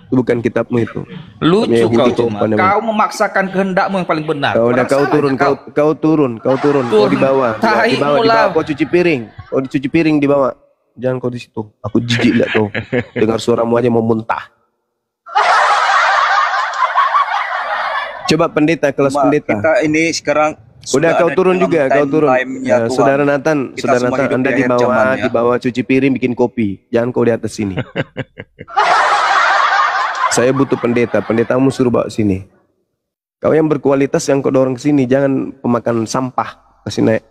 Itu bukan kitabmu itu. Lucu kau cuma. Kau memaksakan kehendakmu yang paling benar. Kau turun. Kau dibawa. Kau cuci piring. Kau cuci piring dibawa. Jangan kau di situ. Aku jijik lihat kau. Dengar suaramu aja mau muntah. Coba pendeta, kelas pendeta. Kita ini sekarang udah kau turun juga, kau turun. Saudara Nathan, Anda dibawa cuci piring, bikin kopi. Jangan kau di atas sini. Saya butuh pendeta, pendetamu suruh bawa sini. Kau yang berkualitas yang kau dorong ke sini, jangan pemakan sampah. Kasih naik.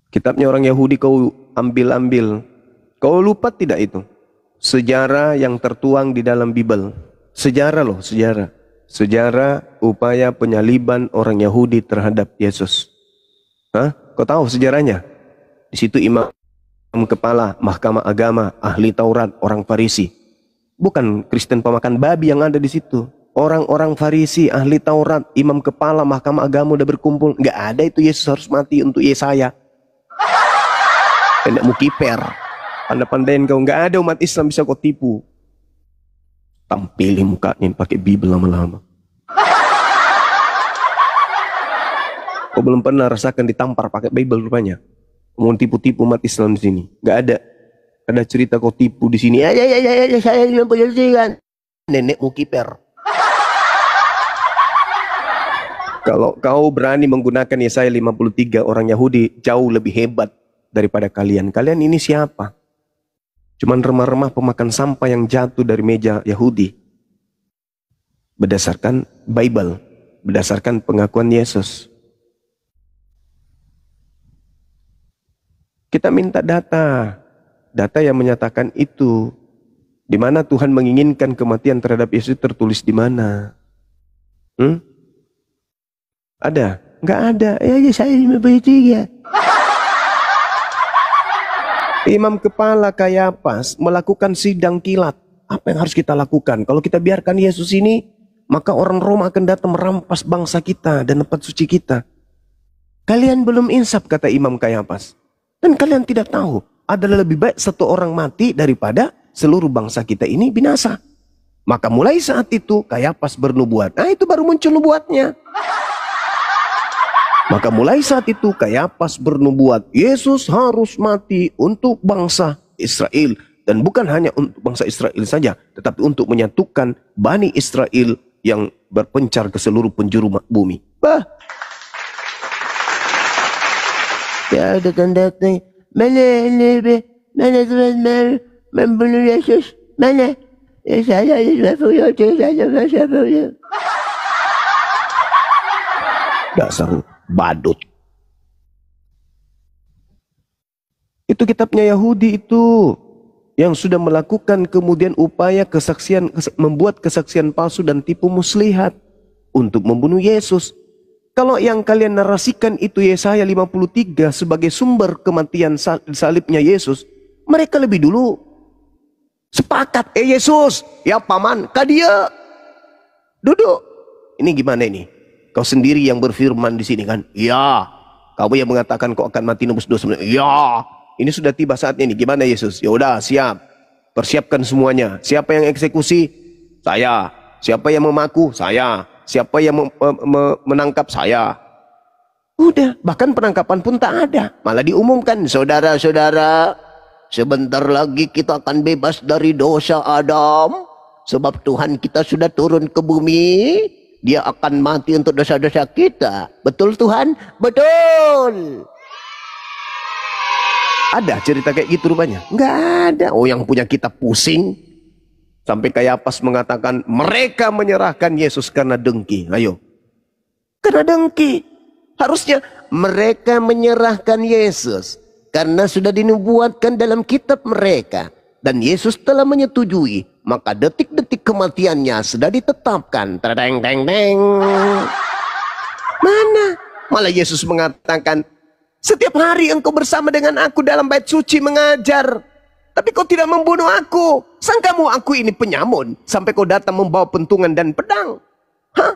Kitabnya orang Yahudi kau ambil. Kau lupa tidak itu? Sejarah yang tertuang di dalam Bible. Sejarah loh, sejarah. Sejarah upaya penyaliban orang Yahudi terhadap Yesus. Hah? Kau tahu sejarahnya? Di situ imam kepala, mahkamah agama, ahli Taurat, orang Farisi. Bukan Kristen pemakan babi yang ada di situ. Orang-orang Farisi, ahli Taurat, imam kepala, mahkamah agama udah berkumpul. Nggak ada itu Yesus harus mati untuk Yesaya. Tidak mau kiper. Pandai-pandain kau. Nggak ada umat Islam bisa kau tipu. Tampilin mukanya pakai Bible lama-lama. Kau belum pernah rasakan ditampar pakai Bible rupanya. Mau tipu-tipu umat Islam di sini. Nggak ada. Ada cerita kau tipu di sini. Ya, saya 50 kan. Nenek mau kiper. Kalau kau berani menggunakan Yesaya 53, orang Yahudi jauh lebih hebat daripada kalian. Kalian ini siapa? Cuman remah-remah pemakan sampah yang jatuh dari meja Yahudi. Berdasarkan Bible. Berdasarkan pengakuan Yesus. Kita minta data. Data yang menyatakan itu. Di mana Tuhan menginginkan kematian terhadap Yesus tertulis di mana? Ada? Nggak ada. Ya saya 53. Imam kepala Kayafas melakukan sidang kilat. Apa yang harus kita lakukan? Kalau kita biarkan Yesus ini, maka orang Roma akan datang merampas bangsa kita dan tempat suci kita. Kalian belum insaf, kata Imam Kayafas. Dan kalian tidak tahu, adalah lebih baik satu orang mati daripada seluruh bangsa kita ini binasa. Maka mulai saat itu Kayafas bernubuat. Nah itu baru muncul nubuatnya. Maka mulai saat itu Kayafas bernubuat, Yesus harus mati untuk bangsa Israel. Dan bukan hanya untuk bangsa Israel saja, tetapi untuk menyatukan Bani Israel yang berpencar ke seluruh penjuru bumi. Bah. Ya ada tanda-tanda. Mana Tuhan membunuh Yesus? Mana? Saya dasar badut. Itu kitabnya Yahudi itu yang sudah melakukan kemudian upaya kesaksian, membuat kesaksian palsu dan tipu muslihat untuk membunuh Yesus. Kalau yang kalian narasikan itu Yesaya 53 sebagai sumber kematian salibnya Yesus, mereka lebih dulu sepakat, Yesus, ya paman, kadia duduk. Ini gimana ini? Kau sendiri yang berfirman di sini kan? Ya. Kamu yang mengatakan kau akan mati nebus dosa. Ya. Ini sudah tiba saatnya ini. Gimana Yesus? Ya udah, siap. Persiapkan semuanya. Siapa yang eksekusi? Saya. Siapa yang memaku? Saya. Siapa yang menangkap? Saya. Udah. Bahkan penangkapan pun tak ada. Malah diumumkan, saudara-saudara, sebentar lagi kita akan bebas dari dosa Adam. Sebab Tuhan kita sudah turun ke bumi. Dia akan mati untuk dosa-dosa kita. Betul Tuhan? Betul. Ada cerita kayak gitu rupanya? Nggak ada. Oh yang punya kitab pusing. Sampai Kayafas mengatakan mereka menyerahkan Yesus karena dengki. Ayo. Karena dengki. Harusnya mereka menyerahkan Yesus. Karena sudah dinubuatkan dalam kitab mereka. Dan Yesus telah menyetujui. Maka detik-detik kematiannya sudah ditetapkan. Terdeng deng deng. Mana? Malah Yesus mengatakan, setiap hari engkau bersama dengan aku dalam bait suci mengajar. Tapi kau tidak membunuh aku. Sangkamu aku ini penyamun. Sampai kau datang membawa pentungan dan pedang. Hah?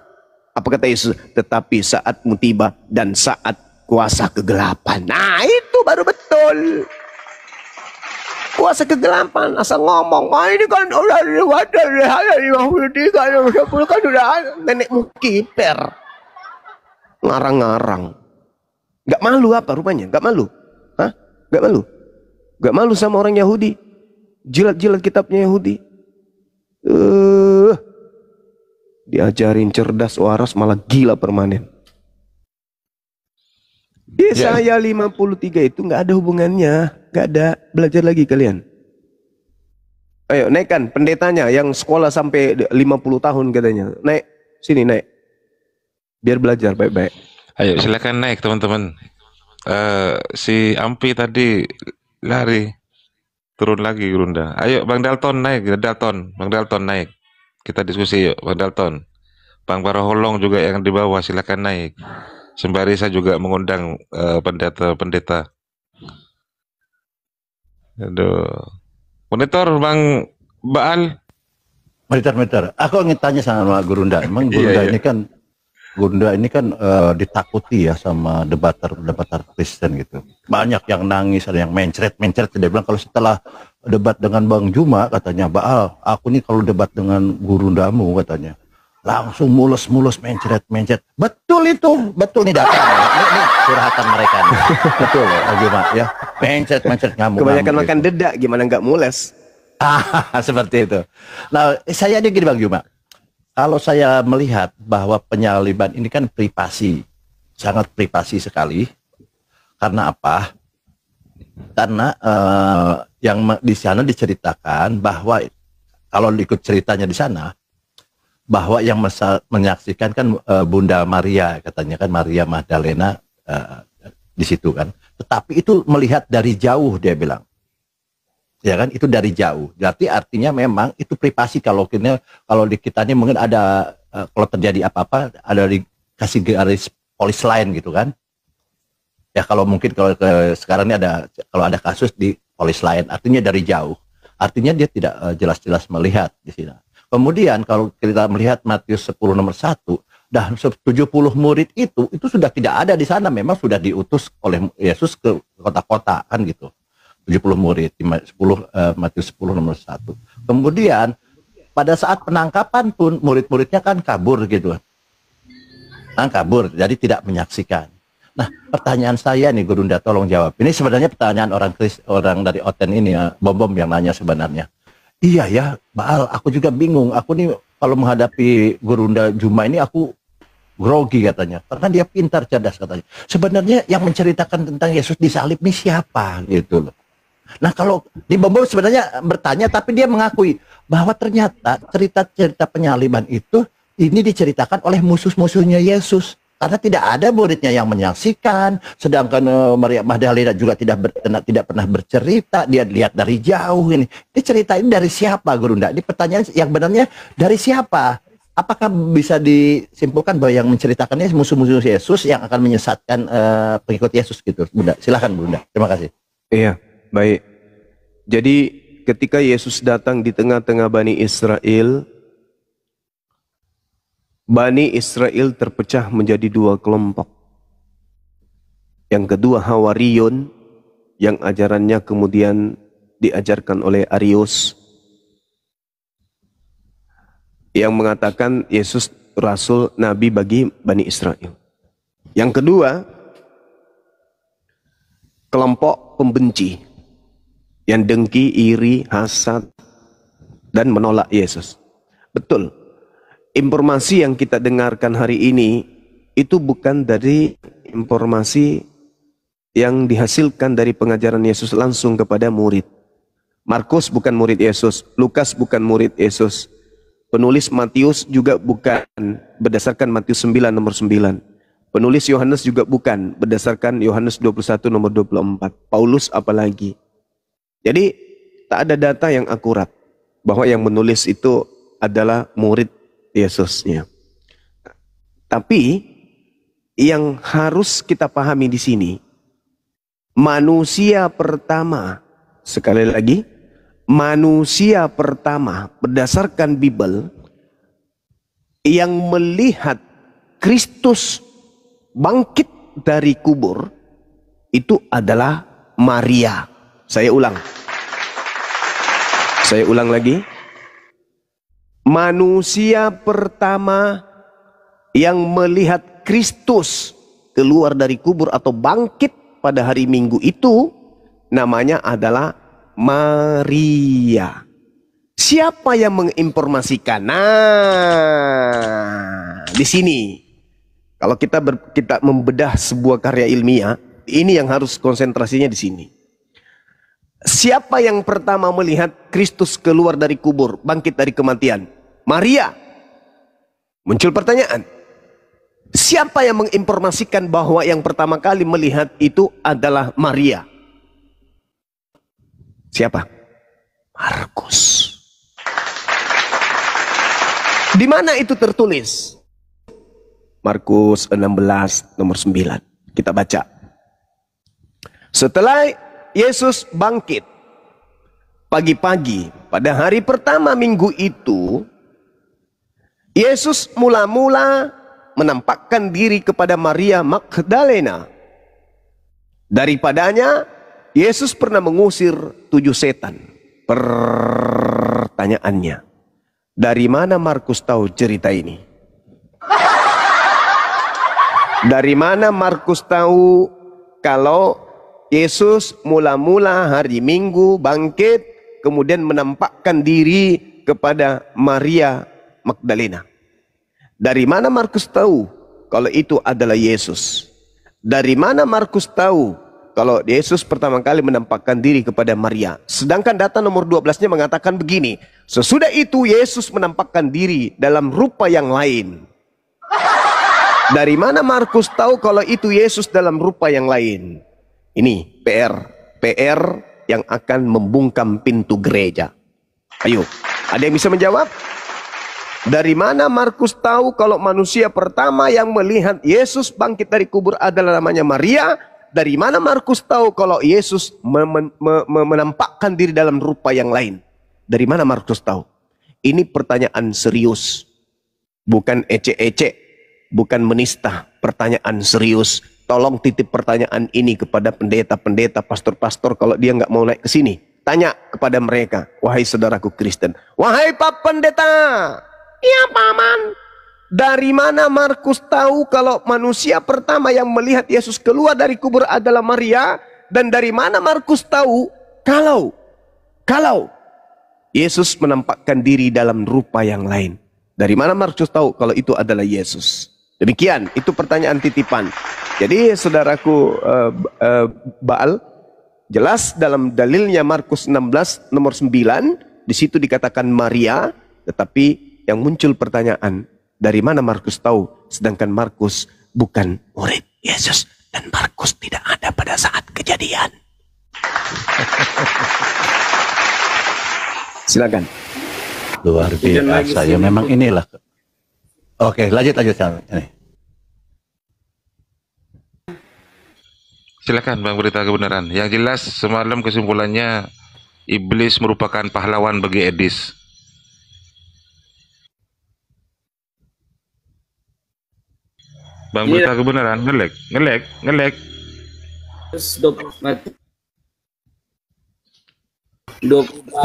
Apa kata Yesus? Tetapi saatmu tiba dan saat kuasa kegelapan. Nah itu baru betul. Kuasa kegelapan, asal ngomong. Ini kan udah lewat dari hari 53, 10 kan udah nenekmu kiper. Ngarang-ngarang. Gak malu apa rupanya? Gak malu? Hah? Gak malu? Gak malu sama orang Yahudi? Jilat-jilat kitabnya Yahudi. Diajarin cerdas, waras, malah gila permanen. Yesaya 53 itu nggak ada hubungannya, nggak ada. Belajar lagi kalian. Ayo naikkan pendetanya yang sekolah sampai 50 tahun katanya. Naik, sini naik. Biar belajar baik-baik. Ayo silakan naik teman-teman. Si Ampi tadi lari, turun lagi Gurunda. Ayo Bang Dalton naik, Bang Dalton naik. Kita diskusi yuk, Bang Dalton. Bang Paraholong juga yang di bawah silakan naik. Sembari saya juga mengundang pendeta-pendeta. Aduh. Monitor Bang Baal. Monitor. Aku ingin tanya sama Gurunda. Emang Gurunda ini kan ditakuti ya sama debater Kristen gitu. Banyak yang nangis, ada yang mencret. Dia bilang kalau setelah debat dengan Bang Juma katanya, Baal, aku nih kalau debat dengan Gurundamu katanya, langsung mulus mencret. Betul nih data. Ini curhatan mereka nih. Betul Juma ya. Mencret ngamuk. Kebanyakan makan dedak, gimana nggak mules? Seperti itu. Nah, saya gini Bang Juma. Kalau saya melihat bahwa penyaliban ini kan privasi, sangat privasi sekali. Karena apa? Karena yang di sana diceritakan bahwa kalau ikut ceritanya di sana, bahwa yang menyaksikan kan Bunda Maria, katanya kan Maria Magdalena di situ kan. Tetapi itu melihat dari jauh dia bilang. Ya kan, itu dari jauh. Berarti artinya memang itu privasi. Kalau di kita ini mungkin ada kalau terjadi apa-apa ada dikasih garis polis lain gitu kan. Ya kalau mungkin sekarang ini kalau ada kasus di polis lain, artinya dari jauh. Artinya dia tidak jelas-jelas melihat di sini. Kemudian kalau kita melihat Matius 10 nomor 1, dan 70 murid itu sudah tidak ada di sana, memang sudah diutus oleh Yesus ke kota-kota kan gitu. 70 murid, Matius 10 nomor 1. Kemudian pada saat penangkapan pun murid-muridnya kan kabur gitu. Kabur, jadi tidak menyaksikan. Nah, pertanyaan saya nih Gurunda, tolong jawab. Ini sebenarnya pertanyaan orang dari Oten ini ya, Bom yang nanya sebenarnya. Iya ya, Baal, aku juga bingung. Aku nih kalau menghadapi Gurunda Juma ini aku grogi katanya. Karena dia pintar, cerdas katanya. Sebenarnya yang menceritakan tentang Yesus disalib ini siapa gitu loh. Nah kalau di Bom sebenarnya bertanya, tapi dia mengakui bahwa ternyata cerita-cerita penyaliban itu ini diceritakan oleh musuh-musuhnya Yesus. Karena tidak ada muridnya yang menyaksikan, sedangkan Maria Magdalena juga tidak pernah bercerita, dia lihat dari jauh ini. Ini cerita ini dari siapa, Gurunda? Ini pertanyaan yang benarnya dari siapa? Apakah bisa disimpulkan bahwa yang menceritakannya musuh-musuh Yesus yang akan menyesatkan pengikut Yesus gitu? Bunda, silahkan Bunda. Terima kasih. Iya, baik. Jadi ketika Yesus datang di tengah-tengah Bani Israel terpecah menjadi dua kelompok. Yang kedua Hawariyun, yang ajarannya kemudian diajarkan oleh Arius, yang mengatakan Yesus Rasul Nabi bagi Bani Israel. Yang kedua, kelompok pembenci, yang dengki, iri, hasad, dan menolak Yesus. Betul. Informasi yang kita dengarkan hari ini itu bukan dari informasi yang dihasilkan dari pengajaran Yesus langsung kepada murid. Markus bukan murid Yesus, Lukas bukan murid Yesus, penulis Matius juga bukan berdasarkan Matius 9 nomor 9. Penulis Yohanes juga bukan berdasarkan Yohanes 21 nomor 24. Paulus apalagi. Jadi tak ada data yang akurat bahwa yang menulis itu adalah murid Yesusnya. Tapi yang harus kita pahami di sini, manusia pertama, sekali lagi, manusia pertama berdasarkan Bible yang melihat Kristus bangkit dari kubur itu adalah Maria. Saya ulang. Saya ulang lagi. Manusia pertama yang melihat Kristus keluar dari kubur atau bangkit pada hari Minggu itu namanya adalah Maria. Siapa yang menginformasikan? Nah, di sini kalau kita membedah sebuah karya ilmiah, ini yang harus konsentrasinya di sini. Siapa yang pertama melihat Kristus keluar dari kubur, bangkit dari kematian? Maria. Muncul pertanyaan. Siapa yang menginformasikan bahwa yang pertama kali melihat itu adalah Maria? Siapa? Markus. Di mana itu tertulis? Markus 16 nomor 9. Kita baca. Setelah Yesus bangkit pagi-pagi pada hari pertama minggu itu, Yesus mula-mula menampakkan diri kepada Maria Magdalena. Daripadanya Yesus pernah mengusir 7 setan. Pertanyaannya, dari mana Markus tahu cerita ini? Dari mana Markus tahu kalau Yesus mula-mula hari Minggu bangkit, kemudian menampakkan diri kepada Maria Magdalena? Dari mana Markus tahu kalau itu adalah Yesus? Dari mana Markus tahu kalau Yesus pertama kali menampakkan diri kepada Maria? Sedangkan data nomor 12-nya mengatakan begini. Sesudah itu Yesus menampakkan diri dalam rupa yang lain. Dari mana Markus tahu kalau itu Yesus dalam rupa yang lain? Ini PR yang akan membungkam pintu gereja. Ayo, ada yang bisa menjawab? Dari mana Markus tahu kalau manusia pertama yang melihat Yesus bangkit dari kubur adalah namanya Maria? Dari mana Markus tahu kalau Yesus menampakkan diri dalam rupa yang lain? Dari mana Markus tahu? Ini pertanyaan serius. Bukan ecek-ecek. Bukan menista. Pertanyaan serius. Tolong titip pertanyaan ini kepada pendeta-pendeta, pastor-pastor kalau dia nggak mau naik ke sini. Tanya kepada mereka, wahai saudaraku Kristen, wahai Pak Pendeta, iya Paman, dari mana Markus tahu kalau manusia pertama yang melihat Yesus keluar dari kubur adalah Maria? Dan dari mana Markus tahu kalau Yesus menampakkan diri dalam rupa yang lain? Dari mana Markus tahu kalau itu adalah Yesus? Demikian, itu pertanyaan titipan. Jadi saudaraku Baal, jelas dalam dalilnya Markus 16 nomor 9, di situ dikatakan Maria, tetapi yang muncul pertanyaan, dari mana Markus tahu? Sedangkan Markus bukan murid Yesus dan Markus tidak ada pada saat kejadian. Silakan. Luar biasa. Ya memang inilah. Oke, lanjut. Ini. Silakan Bang Berita Kebenaran. Yang jelas semalam kesimpulannya iblis merupakan pahlawan bagi Edis. Bang Berita Kebenaran, ngelek.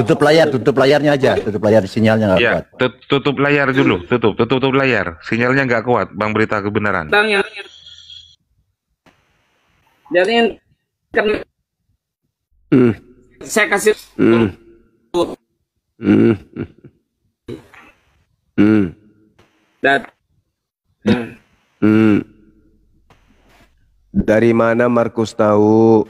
Tutup layarnya aja, tutup layar sinyalnya nggak kuat. Tutup layar dulu, tutup layar, sinyalnya nggak kuat. Bang Berita Kebenaran. Bang yang jadi kan saya kasih Dari mana Markus tahu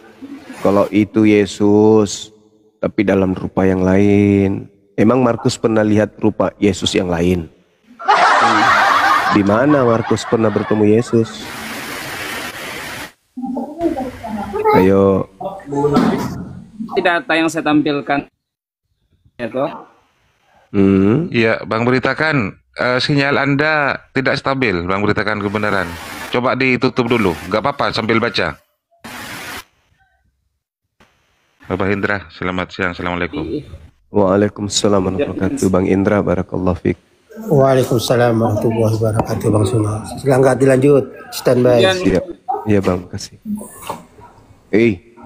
kalau itu Yesus tapi dalam rupa yang lain? Emang Markus pernah lihat rupa Yesus yang lain? Di mana Markus pernah bertemu Yesus? Ayo. data yang saya tampilkan itu. Iya, Bang Beritakan, sinyal Anda tidak stabil, Bang Beritakan Kebenaran. Coba ditutup dulu, nggak apa-apa sambil baca. Bapak Indra, selamat siang, Assalamualaikum. Waalaikumsalam warahmatullahi wabarakatuh. Bang Indra, barakallahu fiik. Waalaikumsalam warahmatullahi wabarakatuh, Bang Suma. Silahkan dilanjut, standby. Siap. Iya Bang, kasih.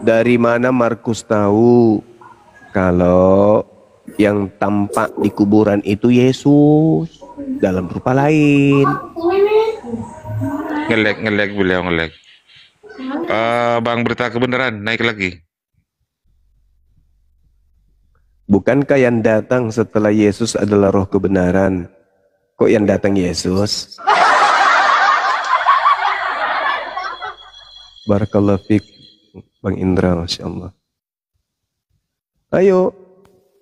Dari mana Markus tahu kalau Yang tampak di kuburan itu Yesus dalam rupa lain. Ngelek beliau ngelek. Bang, berita kebenaran naik lagi. Bukankah yang datang setelah Yesus adalah roh kebenaran? Kok yang datang Yesus? Barakallahu fiik, Bang Indra, Masya Allah. Ayo.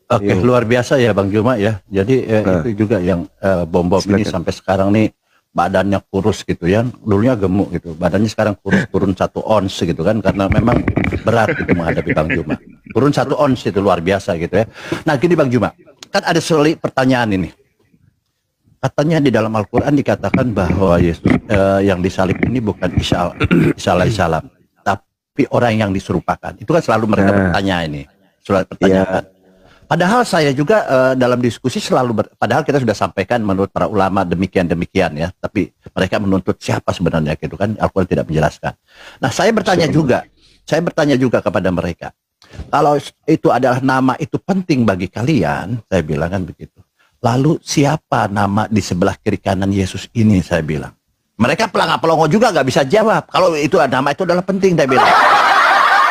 Oke, luar biasa ya Bang Juma ya. Jadi itu juga yang bom-bom ini sampai sekarang nih badannya kurus gitu ya. Dulunya gemuk gitu. Badannya sekarang kurus, turun 1 ons gitu kan. Karena memang berat gitu menghadapi Bang Juma. Turun 1 ons itu luar biasa gitu ya. Nah gini Bang Juma, kan ada pertanyaan ini. Katanya di dalam Al-Quran dikatakan bahwa Yesus yang disalib ini bukan Isa alaihissalam, tapi orang yang diserupakan. Itu kan selalu mereka bertanya ini. Selalu pertanyaan. Padahal saya juga dalam diskusi selalu padahal kita sudah sampaikan menurut para ulama demikian ya, tapi mereka menuntut siapa sebenarnya gitu kan, Al-Quran tidak menjelaskan. Nah, saya bertanya juga kepada mereka, kalau itu adalah nama itu penting bagi kalian, saya bilang kan begitu. Lalu siapa nama di sebelah kiri kanan Yesus ini, saya bilang. Mereka pelongo juga nggak bisa jawab. Kalau itu nama itu adalah penting, saya bilang.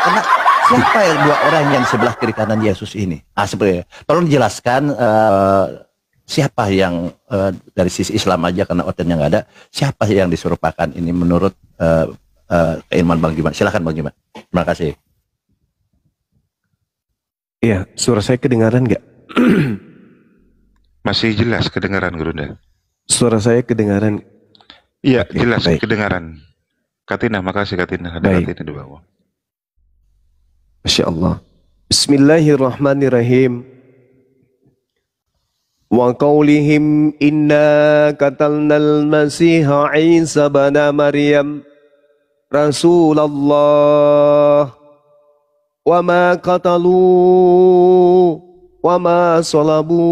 Karena siapa yang 2 orang yang di sebelah kiri kanan Yesus ini? Sebenarnya, tolong jelaskan siapa yang dari sisi Islam aja karena orangnya nggak ada. Siapa yang diserupakan ini menurut keilmuan Bang Juma? Silakan Bang Juma. Terima kasih. Iya, suara saya kedengaran nggak? Masih jelas kedengaran Gurunda. Suara saya kedengaran? Iya, jelas kedengaran. Katina, makasih Katina. Ada Katina di bawah. Masya Allah. Bismillahirrahmanirrahim. Wa qawlihim inna qatalnal masiha Isa bana Maryam Rasulullah wa ma qatalu wa ma salabu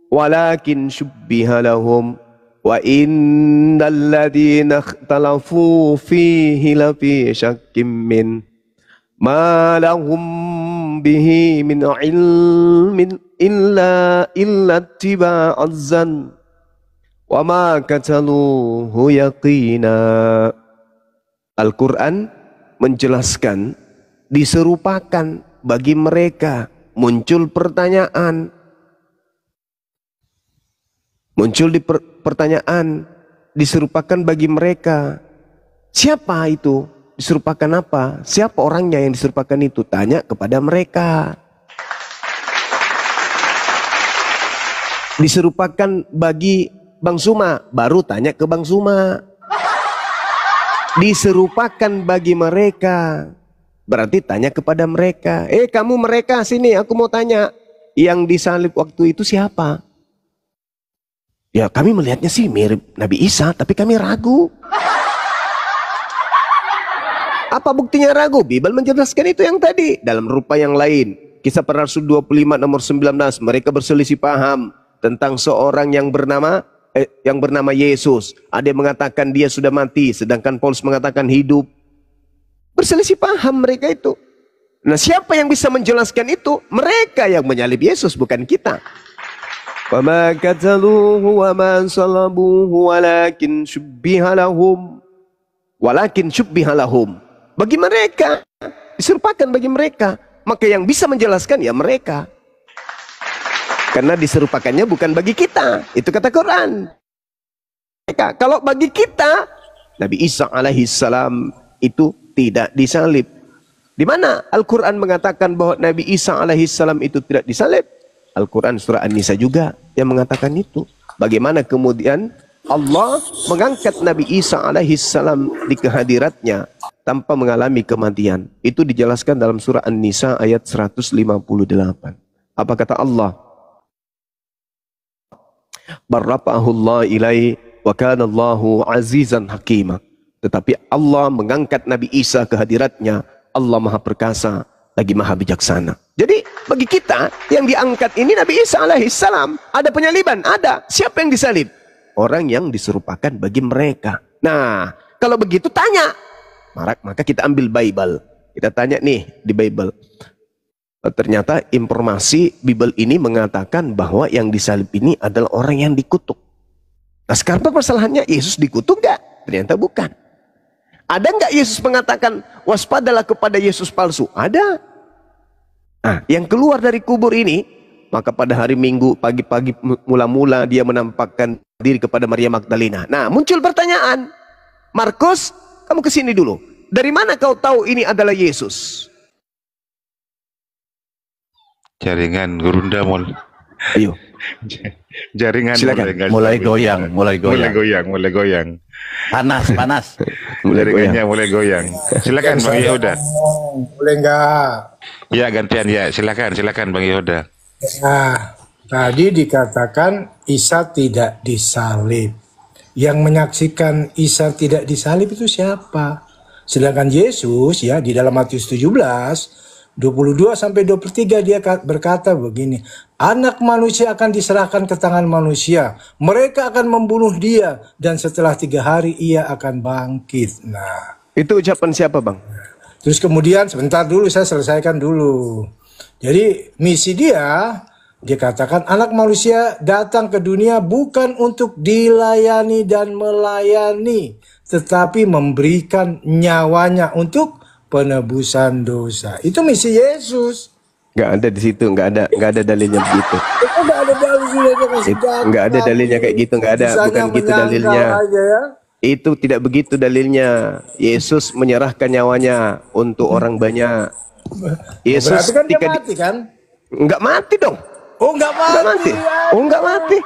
walakin syubbiha lahum wa innal ladhina ikhtalafu fihi lafi syakkim min ma lahum bihi min ilmin illa ittiba'az zan wa ma qataluhu yaqina. Al-Quran menjelaskan diserupakan bagi mereka. Muncul pertanyaan, pertanyaan diserupakan bagi mereka. Siapa itu? Diserupakan apa? Siapa orangnya yang diserupakan itu? Tanya kepada mereka. Diserupakan bagi Bang Suma, baru tanya ke Bang Suma. Diserupakan bagi mereka, berarti tanya kepada mereka. Kamu mereka sini, aku mau tanya. Yang disalib waktu itu siapa? Ya kami melihatnya sih mirip Nabi Isa, tapi kami ragu. Apa buktinya ragu? Bible menjelaskan itu yang tadi. Dalam rupa yang lain. Kisah Para Rasul 25 nomor 19. Mereka berselisih paham tentang seorang yang bernama Yesus. Ada yang mengatakan dia sudah mati, sedangkan Paulus mengatakan hidup. Berselisih paham mereka itu. Nah, siapa yang bisa menjelaskan itu? Mereka yang menyalib Yesus, bukan kita. Wa ma qataluhu wa ma salabuhu walakin syubbiha lahum. Bagi mereka, diserupakan bagi mereka. Maka yang bisa menjelaskan ya mereka. Karena diserupakannya bukan bagi kita. Itu kata Quran. Kalau bagi kita, Nabi Isa alaihissalam itu tidak disalib. Di mana Al-Quran mengatakan bahwa Nabi Isa alaihissalam itu tidak disalib? Al-Quran surah An-Nisa juga yang mengatakan itu. Bagaimana kemudian Allah mengangkat Nabi Isa alaihissalam di kehadiratnya tanpa mengalami kematian. Itu dijelaskan dalam surah An-Nisa ayat 158. Apa kata Allah? Barrafa'ahullah ilai wa kana Allahu azizan hakima. Tetapi Allah mengangkat Nabi Isa ke hadiratnya. Allah Maha Perkasa lagi Maha Bijaksana. Jadi bagi kita yang diangkat ini Nabi Isa alaihissalam. Ada penyaliban? Ada. Siapa yang disalib? Orang yang diserupakan bagi mereka. Nah, kalau begitu tanya. Maka kita ambil Bible. Kita tanya nih di Bible. ternyata informasi Bible ini mengatakan bahwa yang disalib ini adalah orang yang dikutuk. Nah sekarang permasalahannya, Yesus dikutuk nggak? Ternyata bukan. Ada nggak Yesus mengatakan waspadalah kepada Yesus palsu? Ada. Nah yang keluar dari kubur ini, maka pada hari Minggu pagi-pagi mula-mula dia menampakkan diri kepada Maria Magdalena. Nah muncul pertanyaan, Markus, kamu kesini dulu. Dari mana kau tahu ini adalah Yesus? Jaringan Gurunda mul. Ayo. Jaringan Silakan. Mulai goyang. Mulai goyang. Panas. Jaringannya mulai goyang. Silakan Bang Yehuda. Boleh nggak? Ya gantian ya, silakan Bang Yehuda. Nah, tadi dikatakan Isa tidak disalib. Yang menyaksikan Isa tidak disalib itu siapa? Sedangkan Yesus ya di dalam Matius 17 22 sampai 23 dia berkata begini, anak manusia akan diserahkan ke tangan manusia, mereka akan membunuh dia, dan setelah 3 hari ia akan bangkit. Nah, itu ucapan siapa Bang? terus kemudian sebentar dulu, saya selesaikan dulu. Jadi misi dia katakan anak manusia datang ke dunia bukan untuk dilayani dan melayani, tetapi memberikan nyawanya untuk penebusan dosa. Itu misi Yesus. Nggak ada di situ, nggak ada dalilnya begitu. Nggak ada dalilnya, Nggak ada dalilnya kayak gitu, nggak ada. Bukan gitu dalilnya. Aja ya. Itu tidak begitu dalilnya. Yesus menyerahkan nyawanya untuk orang banyak. Yesus berarti kan dia mati kan? Nggak mati dong. Oh nggak mati. Nggak mati. Oh nggak mati.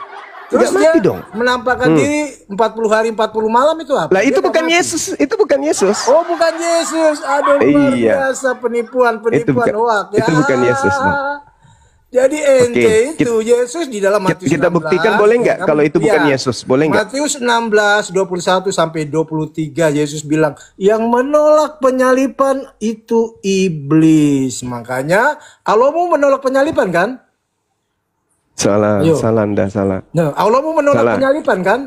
Terus Nggak dia mati dong. menampakkan diri 40 hari 40 malam itu apa? Lah itu Dia bukan nggak mati. Yesus. Itu bukan Yesus. Oh bukan Yesus. Aduh luar Iya. biasa penipuan hoak ya. Itu bukan Yesus, Bang. Jadi ente Oke, itu Yesus di dalam Matius kita 16, buktikan boleh nggak ya, kalau itu bukan iya. Yesus? Boleh nggak? Matius 16 21 sampai 23 Yesus bilang yang menolak penyalipan itu iblis. Makanya Allah mau menolak penyalipan kan? Salah, Ayo. salah Anda, salah. Nah, Allah mau menolak Salah. penyalipan kan?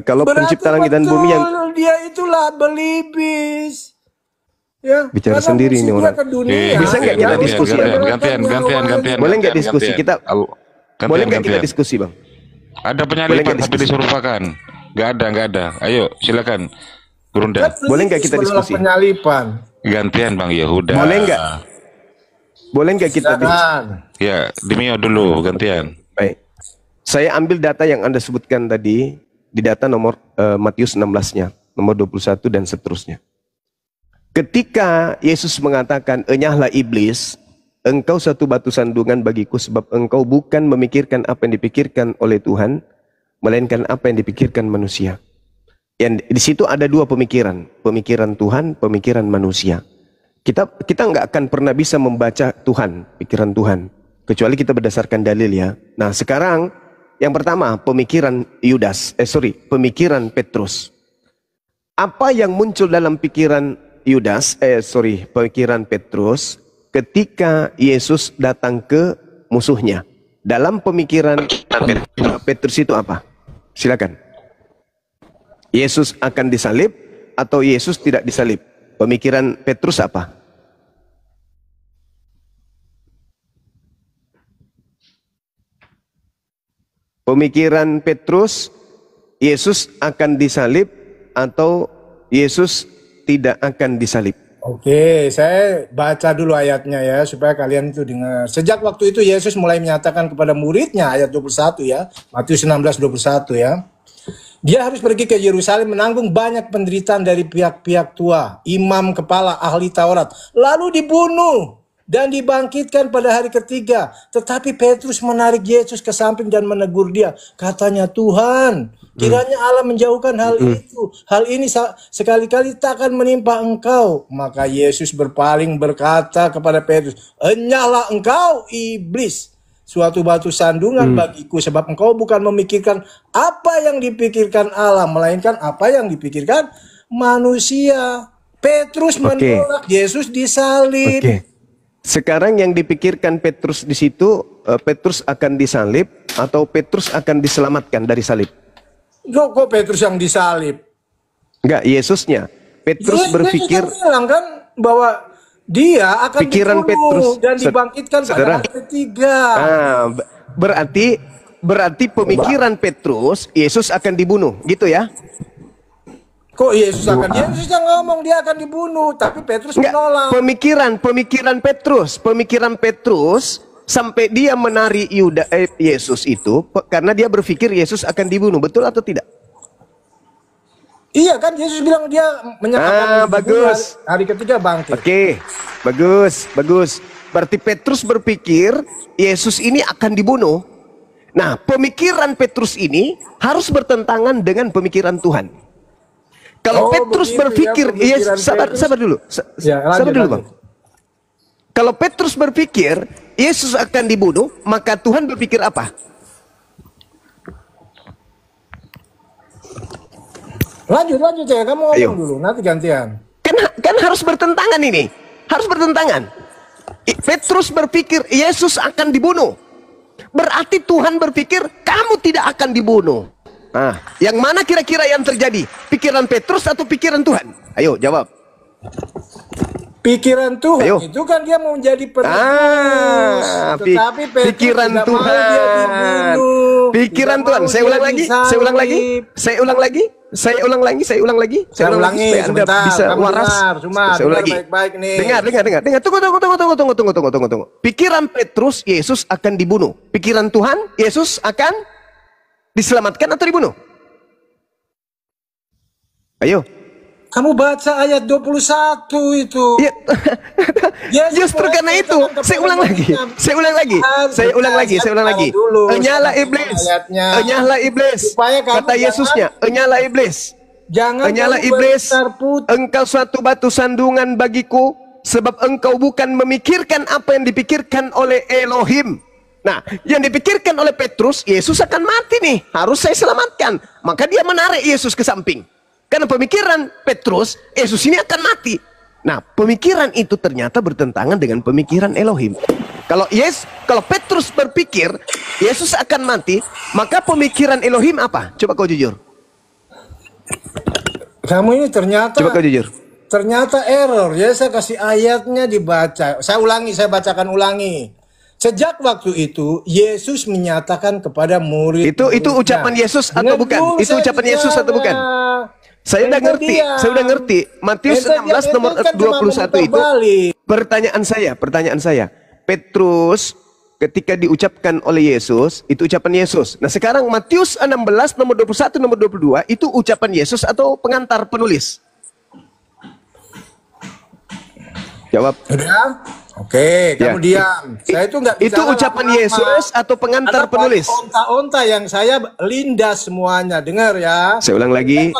Kalau pencipta langit dan bumi yang dia itulah belibis. Ya, Bicara karena sendiri ini musuh dia orang. ke dunia. Bisa nggak kita Ya, diskusi? Gantian. Boleh nggak diskusi? Kita boleh nggak kita gantian. diskusi, Bang? Ada Boleh penyalipan nggak tapi diskusi? diserupakan. Nggak ada. Ayo silakan Gurunda. Boleh nggak kita Menolak diskusi? penyalipan. Gantian Bang Yehuda. Boleh nggak? Boleh nggak kita diskusi? Silakan. Ya, Dimio dulu gantian. Baik. Saya ambil data yang Anda sebutkan tadi di data nomor Matius 16-nya, nomor 21 dan seterusnya. Ketika Yesus mengatakan, "Enyahlah iblis, engkau satu batu sandungan bagiku sebab engkau bukan memikirkan apa yang dipikirkan oleh Tuhan, melainkan apa yang dipikirkan manusia." Yang di situ ada dua pemikiran, pemikiran Tuhan, pemikiran manusia. Kita nggak akan pernah bisa membaca Tuhan, pikiran Tuhan, kecuali kita berdasarkan dalil ya. Nah sekarang yang pertama pemikiran pemikiran Petrus. Apa yang muncul dalam pikiran pemikiran Petrus ketika Yesus datang ke musuhnya? Dalam pemikiran Petrus itu apa? Silakan. Yesus akan disalib atau Yesus tidak disalib? Pemikiran Petrus apa? Pemikiran Petrus, Yesus akan disalib atau Yesus tidak akan disalib? Oke, saya baca dulu ayatnya ya supaya kalian itu dengar. Sejak waktu itu Yesus mulai menyatakan kepada muridnya ayat 21 ya. Matius 16:21 ya. Dia harus pergi ke Yerusalem menanggung banyak penderitaan dari pihak-pihak tua, imam kepala, ahli Taurat, lalu dibunuh dan dibangkitkan pada hari ketiga. Tetapi Petrus menarik Yesus ke samping dan menegur dia. Katanya, "Tuhan, kiranya Allah menjauhkan hal itu. Hal ini sekali-kali takkan menimpa engkau." Maka Yesus berpaling berkata kepada Petrus, "Enyahlah engkau, iblis. Suatu batu sandungan bagiku, sebab engkau bukan memikirkan apa yang dipikirkan Allah, melainkan apa yang dipikirkan manusia." Petrus menolak Yesus disalib. Oke. Sekarang yang dipikirkan Petrus di situ, Petrus akan disalib atau Petrus akan diselamatkan dari salib? Kok Petrus yang disalib? Enggak, Yesusnya. Petrus berpikir, Yesus bilang kan bahwa Dia akan Pikiran dibunuh Petrus, dan dibangkitkan pada saudara. hari ketiga. Berarti pemikiran Petrus, Yesus akan dibunuh, gitu ya? Kok Yesus akan? Yesus yang ngomong dia akan dibunuh, tapi Petrus menolak. Pemikiran Petrus sampai dia menari Yesus itu karena dia berpikir Yesus akan dibunuh, betul atau tidak? Iya kan, Yesus bilang dia menyatakan bagus. hari ketiga bangkit. Oke, bagus. Berarti Petrus berpikir Yesus ini akan dibunuh. Nah, pemikiran Petrus ini harus bertentangan dengan pemikiran Tuhan. Kalau Petrus berpikir, sabar dulu, sabar dulu Bang. Kalau Petrus berpikir Yesus akan dibunuh, maka Tuhan berpikir apa? Lanjut ya, kamu ngomong dulu, nanti gantian. Kan harus bertentangan ini, harus bertentangan. Petrus berpikir Yesus akan dibunuh, berarti Tuhan berpikir kamu tidak akan dibunuh. Nah, yang mana kira-kira yang terjadi? Pikiran Petrus atau pikiran Tuhan? Ayo jawab. Pikiran Tuhan itu kan dia mau menjadi penebus, tetapi Petrus pikiran tidak Tuhan. mau dia dibunuh. Pikiran Tuhan. Saya ulang lagi. Saya ulang lagi supaya Anda bisa waras. Saya ulang lagi. Baik-baik nih. Dengar. Tunggu. Pikiran Petrus, Yesus akan dibunuh. Pikiran Tuhan, Yesus akan diselamatkan atau dibunuh? Ayo. Kamu baca ayat 21 itu. Ya, justru karena itu, saya ulang lagi. Enyahlah iblis. Kata Yesusnya, enyahlah iblis. Enyahlah iblis, engkau suatu batu sandungan bagiku, sebab engkau bukan memikirkan apa yang dipikirkan oleh Elohim. Nah, yang dipikirkan oleh Petrus, Yesus akan mati nih, harus saya selamatkan. Maka dia menarik Yesus ke samping. Karena pemikiran Petrus, Yesus ini akan mati. Nah, pemikiran itu ternyata bertentangan dengan pemikiran Elohim. Kalau Petrus berpikir Yesus akan mati, maka pemikiran Elohim apa? Coba kau jujur. Kamu ini ternyata. Coba kau jujur. Ternyata error. Ya, saya kasih ayatnya dibaca. Saya bacakan ulangi. Sejak waktu itu Yesus menyatakan kepada murid. Itu ucapan Yesus atau bukan? Itu ucapan Yesus atau bukan? Saya udah ngerti. Matius 16 nomor 21 itu. Pertanyaan saya. Petrus ketika diucapkan oleh Yesus, itu ucapan Yesus. Nah, sekarang Matius 16 nomor 21 nomor 22 itu ucapan Yesus atau pengantar penulis? Jawab. Udah? Oke, kamu diam. Saya itu nggak. Itu ucapan Yesus atau pengantar penulis? Onta-onta yang saya lindas semuanya. Dengar ya. Saya ulang lagi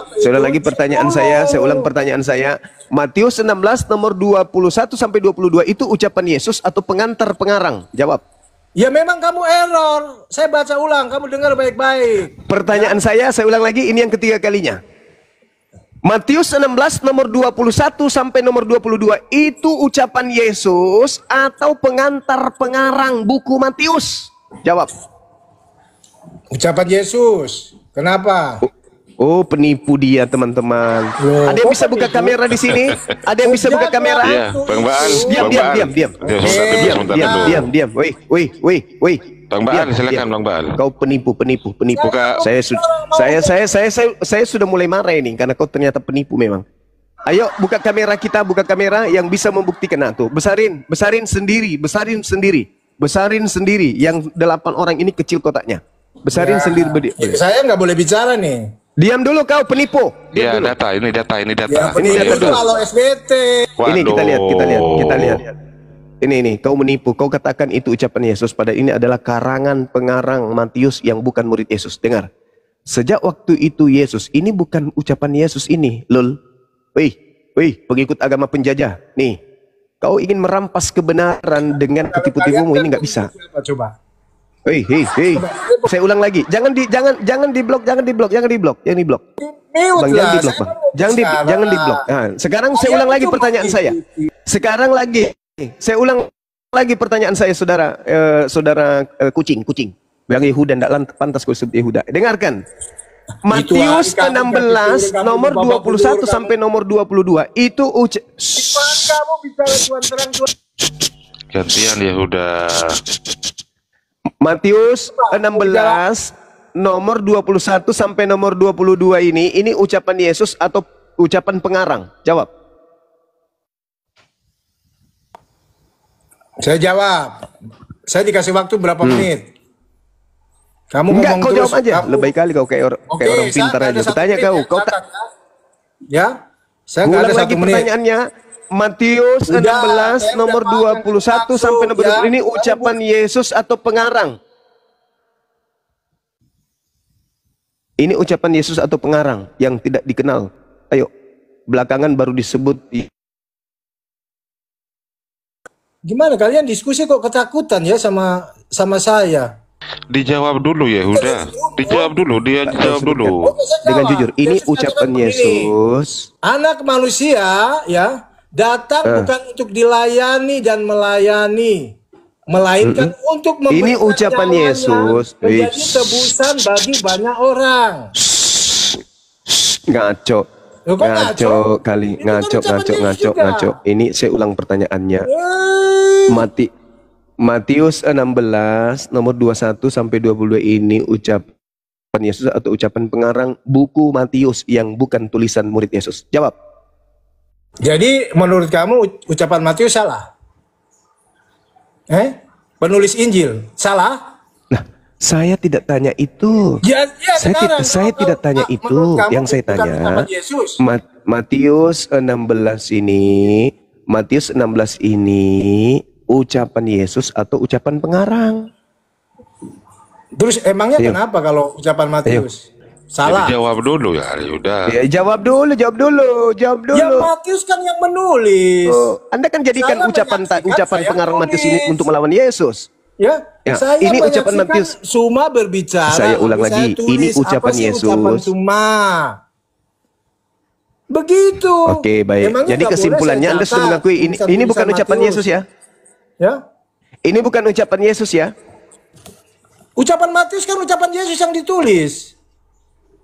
pertanyaan saya. Saya ulang pertanyaan saya. Matius 16 nomor 21 sampai 22 itu ucapan Yesus atau pengantar pengarang? Jawab. Ya memang kamu error. Saya baca ulang, kamu dengar baik-baik. Pertanyaan saya ulang lagi, ini yang ketiga kalinya. Matius 16 nomor 21 sampai nomor 22 itu ucapan Yesus atau pengantar pengarang buku Matius? Jawab. Ucapan Yesus. Kenapa? Oh, penipu dia, teman-teman. Ada yang bisa buka kamera di sini? Ada yang bisa buka kamera? Iya, Bang Baan. Diam. Woi. Bang Baan, silakan Bang Baan. Kau penipu. Saya sudah mulai marah ini karena kau ternyata penipu memang. Ayo buka kamera kita, buka kamera yang bisa membuktikan. Nah, tuh, besarin sendiri. Yang 8 orang ini kecil kotaknya. Besarin sendiri. Saya nggak boleh bicara nih. Diam dulu kau penipu. Iya, data. Ya, ini data dulu. Kalau SBT. Ini kita lihat. Ini kau menipu. Kau katakan itu ucapan Yesus, padahal ini adalah karangan pengarang Matius yang bukan murid Yesus. Dengar. Sejak waktu itu Yesus, ini bukan ucapan Yesus ini, lol. Wih, pengikut agama penjajah. Nih, kau ingin merampas kebenaran dengan ketipu-tipumu, ini nggak bisa. Coba. Hei. Saya ulang lagi. Jangan di blok. Jangan di blok. Bang, jangan di blok. Nah, sekarang saya ulang lagi pertanyaan saya. Saya ulang lagi pertanyaan saya, saudara kucing. Yang Yehuda tidak pantas kau sebut Yehuda. Dengarkan. Matius 16 nomor 21 sampai nomor 22 itu kamu bicara Tuhan terang Tuhan. Gantian Yehuda. Matius 16 nomor 21 sampai nomor 22 ini ucapan Yesus atau ucapan pengarang? Jawab. Saya jawab. Saya dikasih waktu berapa menit? Kamu Enggak, ngomong kau terus. jawab aja. Lebih kali kau kayak orang pintar aja. Bertanya kau tak. Ya, saya nggak Ulang ada lagi 1 menit. pertanyaannya. Matius Udah, 16 saya nomor udah paham 21 sampai nomor ya. 22 ini ucapan Yesus atau pengarang? Ini ucapan Yesus atau pengarang yang tidak dikenal. Ayo, belakangan baru disebut. Gimana kalian diskusi kok ketakutan ya sama saya? Dijawab dulu Yehuda. Dijawab dulu, dia jawab dulu. Oke, saya Dengan jawab. jujur, ini Yesus ucapan katakan begini, Yesus. anak manusia ya datang bukan untuk dilayani dan melayani, melainkan untuk memberikan Ini ucapan nyawanya Yesus. menjadi tebusan bagi banyak orang. Ngaco. Loh, kok ngaco? Kali. Itu kan ucapan Yesus juga. Ngaco. Ini saya ulang pertanyaannya. Matius 16 nomor 21 sampai 22 ini ucapan Yesus atau ucapan pengarang buku Matius yang bukan tulisan murid Yesus? Jawab. Jadi menurut kamu ucapan Matius salah? Penulis Injil salah? Nah, saya tidak tanya itu. Ya, Saya tidak tanya itu. Yang saya tanya, Matius 16 ini ucapan Yesus atau ucapan pengarang? Terus emangnya Ayo. kenapa kalau ucapan Matius salah? Jadi jawab dulu ya Yehuda. Ya, jawab dulu. Ya Matius kan yang menulis. Oh, Anda kan jadikan Saya ucapan menyaksikan saya pengarang Matius ini tulis. untuk melawan Yesus. Ya, Ya, saya ini ucapan menyaksikan Matius. Suma berbicara. Saya ulang lalu lagi, saya tulis. ini ucapan Apa sih Yesus. Ucapan Suma. Begitu. Oke, baik. Emangnya Jadi nggak boleh kesimpulannya saya Anda sudah catat mengakui ini bukan tulisan ucapan Matius? Yesus ya? Ya, Ini bukan ucapan Yesus ya? ucapan Matius kan ucapan Yesus yang ditulis.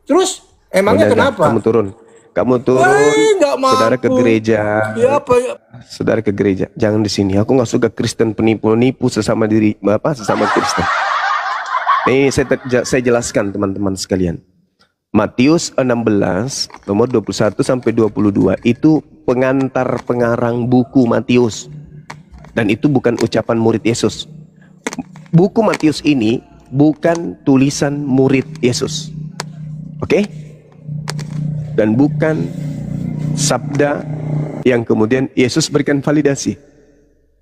Terus emangnya Udah, kenapa? Kamu turun. Nggak mampu. Saudara ke gereja. Ya apa ya? Saudara ke gereja. Jangan di sini. Aku nggak suka Kristen penipu sesama sesama Kristen. Ini saya jelaskan teman-teman sekalian. Matius 16 nomor 21 sampai 22 itu pengantar pengarang buku Matius. Dan itu bukan ucapan murid Yesus. Buku Matius ini bukan tulisan murid Yesus. Oke? Dan bukan sabda yang kemudian Yesus berikan validasi.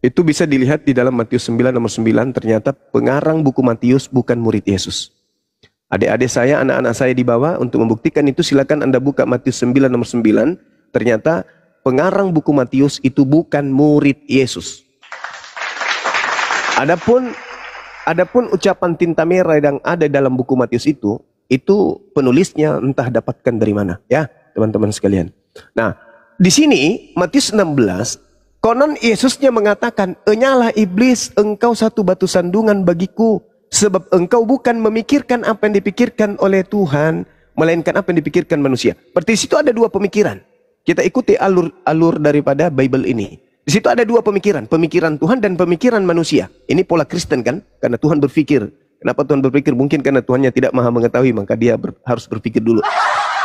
Itu bisa dilihat di dalam Matius 9 nomor 9, ternyata pengarang buku Matius bukan murid Yesus. Adik-adik saya, anak-anak saya di bawah, untuk membuktikan itu silakan Anda buka Matius 9 nomor 9. Ternyata pengarang buku Matius itu bukan murid Yesus. Adapun ucapan tinta merah yang ada dalam buku Matius itu penulisnya entah dapatkan dari mana, ya teman-teman sekalian. Nah, di sini Matius 16, konon Yesusnya mengatakan, "Enyalah iblis, engkau satu batu sandungan bagiku, sebab engkau bukan memikirkan apa yang dipikirkan oleh Tuhan, melainkan apa yang dipikirkan manusia." Berarti di situ ada dua pemikiran. Kita ikuti alur daripada Bible ini. Di situ ada dua pemikiran Tuhan dan pemikiran manusia. Ini pola Kristen kan? Karena Tuhan berpikir. Kenapa Tuhan berpikir? Mungkin karena Tuhannya tidak maha mengetahui, maka dia harus berpikir dulu.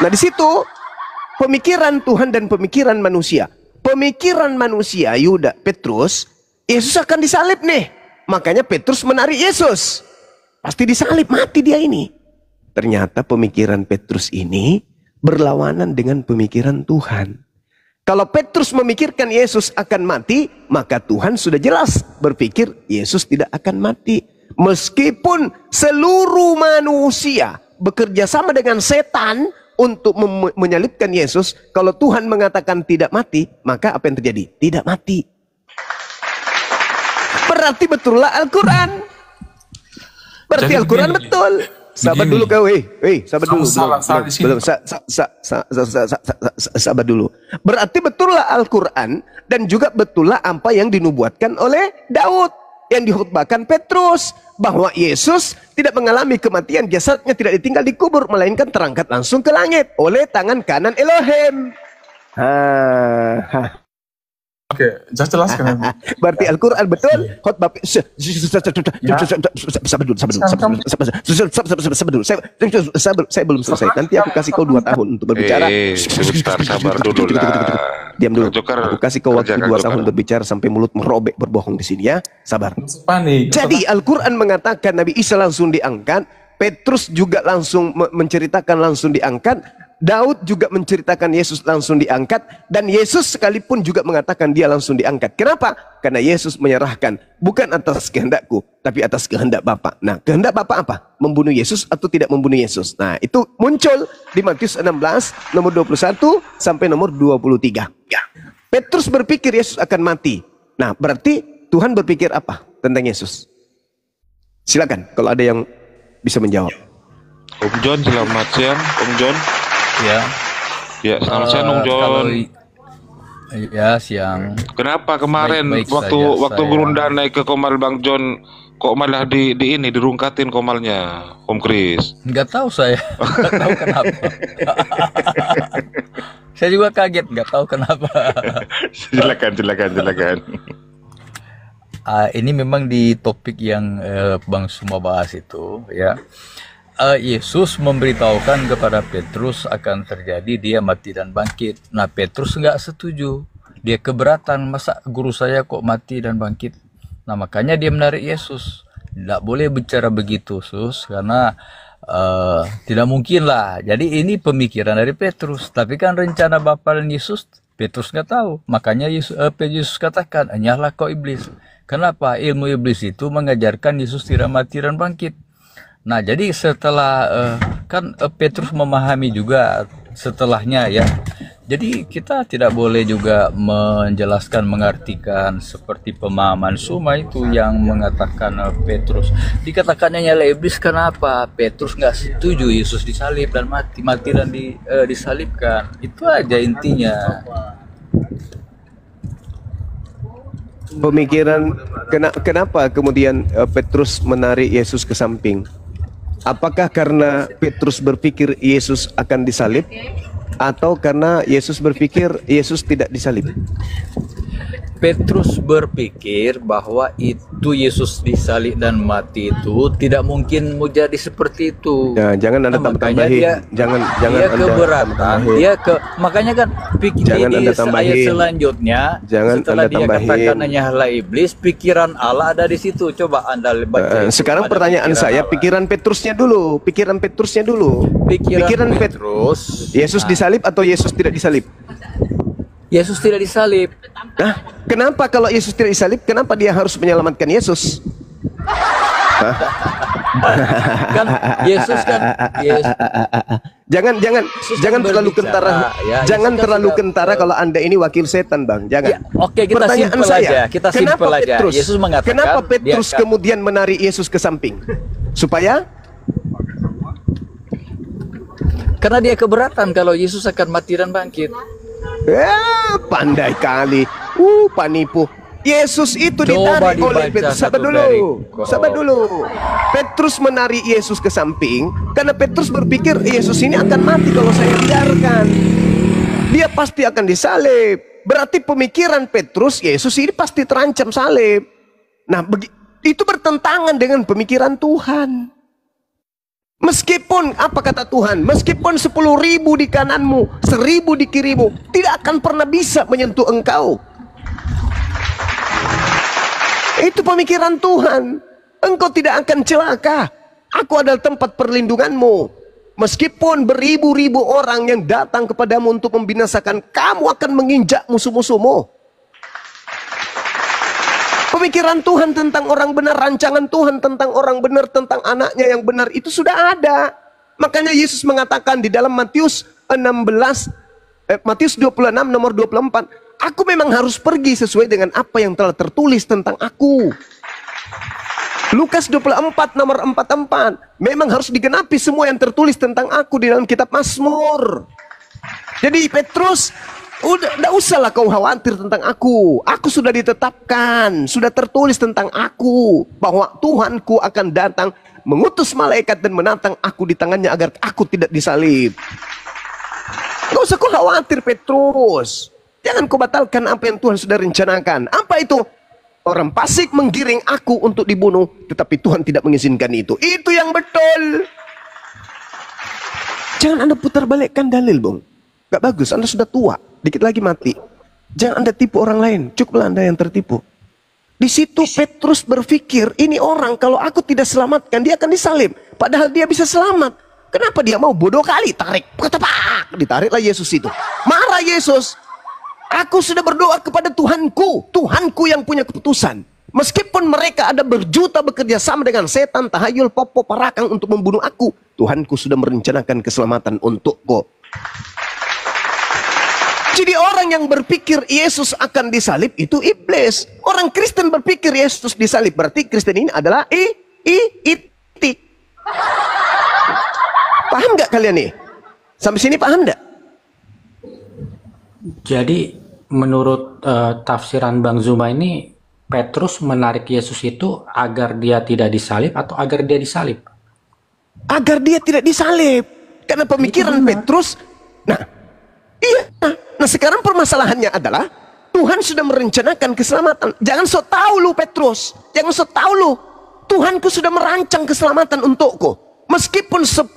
Nah, di situ pemikiran Tuhan dan pemikiran manusia. Pemikiran manusia, Yuda, Petrus, Yesus akan disalib nih. Makanya Petrus menarik Yesus. Pasti disalib, mati dia ini. Ternyata pemikiran Petrus ini berlawanan dengan pemikiran Tuhan. Kalau Petrus memikirkan Yesus akan mati, maka Tuhan sudah jelas berpikir Yesus tidak akan mati. Meskipun seluruh manusia bekerja sama dengan setan untuk menyalibkan Yesus, kalau Tuhan mengatakan tidak mati, maka apa yang terjadi? Tidak mati. Berarti betullah Al-Quran. Berarti Al-Quran betul. Sabar dulu kau, sabar dulu. Sabar dulu. Berarti betullah Al-Quran dan juga betullah apa yang dinubuatkan oleh Daud, yang dikhutbahkan Petrus, bahwa Yesus tidak mengalami kematian, jasadnya tidak ditinggal di kubur, melainkan terangkat langsung ke langit oleh tangan kanan Elohim. Oke, jelaskan ya. Berarti Al-Quran betul, khotbah saya belum selesai. Nanti aku kasih kau 2 tahun untuk berbicara. Sebentar, sabar dulu lah. Diam dulu. Joker, Aku kasih kau waktu kerjakan 2 Joker. tahun berbicara sampai mulut merobek berbohong di sini ya. Sabar. Panik. Jadi Al-Quran mengatakan Nabi Isa langsung diangkat, Petrus juga langsung menceritakan langsung diangkat, Daud juga menceritakan Yesus langsung diangkat, dan Yesus sekalipun juga mengatakan dia langsung diangkat. Kenapa? Karena Yesus menyerahkan bukan atas kehendakku, tapi atas kehendak Bapa. Nah, kehendak Bapa apa? Membunuh Yesus atau tidak membunuh Yesus? Nah, itu muncul di Matius 16 nomor 21 sampai nomor 23. Ya. Petrus berpikir Yesus akan mati. Nah, berarti Tuhan berpikir apa tentang Yesus? Silakan kalau ada yang bisa menjawab. Om John, selamat siang, Om John. Ya, Ya, selamat siang, Om John. kalau ya siang. Kenapa kemarin Baik-baik waktu saja, waktu saya. Gurunda naik ke Komal Bang John, kok malah di ini dirungkatin komalnya, Om Kris? Nggak tahu saya, nggak tahu kenapa. Saya juga kaget, nggak tahu kenapa. Silakan. Ini memang di topik yang Bang Suma bahas itu, ya. Yesus memberitahukan kepada Petrus akan terjadi dia mati dan bangkit. Nah, Petrus nggak setuju. Dia keberatan, masa guru saya kok mati dan bangkit. Nah, makanya dia menarik Yesus. Tidak boleh bicara begitu, Sus, karena tidak mungkin lah. Jadi ini pemikiran dari Petrus. Tapi kan rencana Bapa dan Yesus, Petrus nggak tahu. Makanya Yesus katakan, hanyalah kau iblis. Kenapa? Ilmu iblis itu mengajarkan Yesus tidak mati dan bangkit. Nah, jadi setelah kan Petrus memahami juga setelahnya ya. Jadi kita tidak boleh juga menjelaskan, mengartikan seperti pemahaman Suma itu yang mengatakan Petrus. Dikatakannya nyala iblis, kenapa? Petrus nggak setuju Yesus disalib dan mati dan disalibkan. Itu aja intinya. Pemikiran kenapa kemudian Petrus menarik Yesus ke samping? Apakah karena Petrus berpikir Yesus akan disalib, atau karena Yesus berpikir Yesus tidak disalib? Petrus berpikir bahwa itu Yesus disalib dan mati itu tidak mungkin mau jadi seperti itu. Ya, jangan Anda tambah-tambahin. Jangan dia Anda keberatan. tambah-tambahin. Makanya kan Jangan di Anda ayat tambahin. selanjutnya Jangan setelah Anda dia tambahin. katakan hanyalah iblis, pikiran Allah ada di situ. Coba Anda baca. itu. Sekarang Ada pertanyaan pikiran saya, Allah. pikiran Petrusnya dulu. Pikiran Petrus. Petrus. Yesus disalib atau Yesus tidak disalib? Yesus tidak disalib. Nah, kenapa kalau Yesus tidak disalib, kenapa dia harus menyelamatkan Yesus? Kan Yesus kan Jangan terlalu berbicara, kentara. ya, Jangan Yesus kan terlalu sudah- kentara kalau Anda ini wakil setan, Bang. Jangan. Ya, oke, kita Pertanyaan simpel saya, aja. Kita kenapa simpel aja. Petrus? Yesus mengatakan Kenapa dia Petrus akan- kemudian menarik Yesus ke samping? Supaya Karena dia keberatan kalau Yesus akan mati dan bangkit. pandai kali. Panipu. Yesus itu Coba ditarik oleh dibaca Petrus. satu dari kau. Sabar dulu. Petrus menarik Yesus ke samping karena Petrus berpikir Yesus ini akan mati kalau saya biarkan. Dia pasti akan disalib. Berarti pemikiran Petrus, Yesus ini pasti terancam salib. Nah, itu bertentangan dengan pemikiran Tuhan. Meskipun, apa kata Tuhan? Meskipun 10.000 di kananmu, 1.000 di kirimu, tidak akan pernah bisa menyentuh engkau. Itu pemikiran Tuhan. Engkau tidak akan celaka. Aku adalah tempat perlindunganmu. Meskipun beribu-ribu orang yang datang kepadamu untuk membinasakan, kamu akan menginjak musuh-musuhmu. Pemikiran Tuhan tentang orang benar, rancangan Tuhan tentang orang benar, tentang anaknya yang benar, itu sudah ada. Makanya Yesus mengatakan di dalam Matius 26 nomor 24, aku memang harus pergi sesuai dengan apa yang telah tertulis tentang aku. Lukas 24 nomor 44, memang harus digenapi semua yang tertulis tentang aku di dalam kitab Mazmur. Jadi Petrus, tidak usahlah kau khawatir tentang aku. Aku sudah ditetapkan, sudah tertulis tentang aku, bahwa Tuhanku akan datang, mengutus malaikat dan menantang aku di tangannya agar aku tidak disalib. Gak usah kau khawatir Petrus. Jangan kau batalkan apa yang Tuhan sudah rencanakan. Apa itu? Orang fasik menggiring aku untuk dibunuh, tetapi Tuhan tidak mengizinkan itu. Itu yang betul. Jangan Anda putar balikkan dalil, Bung. Gak bagus, Anda sudah tua, dikit lagi mati. Jangan Anda tipu orang lain, cukuplah Anda yang tertipu. Di situ Petrus berpikir, ini orang kalau aku tidak selamatkan, dia akan disalib. Padahal dia bisa selamat. Kenapa dia mau? Bodoh kali, tarik. Ketepak, ditariklah Yesus itu. Marah Yesus. Aku sudah berdoa kepada Tuhanku. Tuhanku yang punya keputusan. Meskipun mereka ada berjuta bekerja sama dengan setan, tahayul, popo, parakang untuk membunuh aku, Tuhanku sudah merencanakan keselamatan untukku. Jadi orang yang berpikir Yesus akan disalib itu iblis. Orang Kristen berpikir Yesus disalib, berarti Kristen ini adalah itik. Paham nggak kalian nih? Sampai sini paham nggak? Jadi menurut tafsiran Bang Zuma ini, Petrus menarik Yesus itu agar dia tidak disalib atau agar dia disalib? Agar dia tidak disalib. Karena pemikiran Petrus, nah sekarang permasalahannya adalah Tuhan sudah merencanakan keselamatan. Jangan sok tahu lu Petrus, jangan sok tahu lu. Tuhanku sudah merancang keselamatan untukku. Meskipun 10.000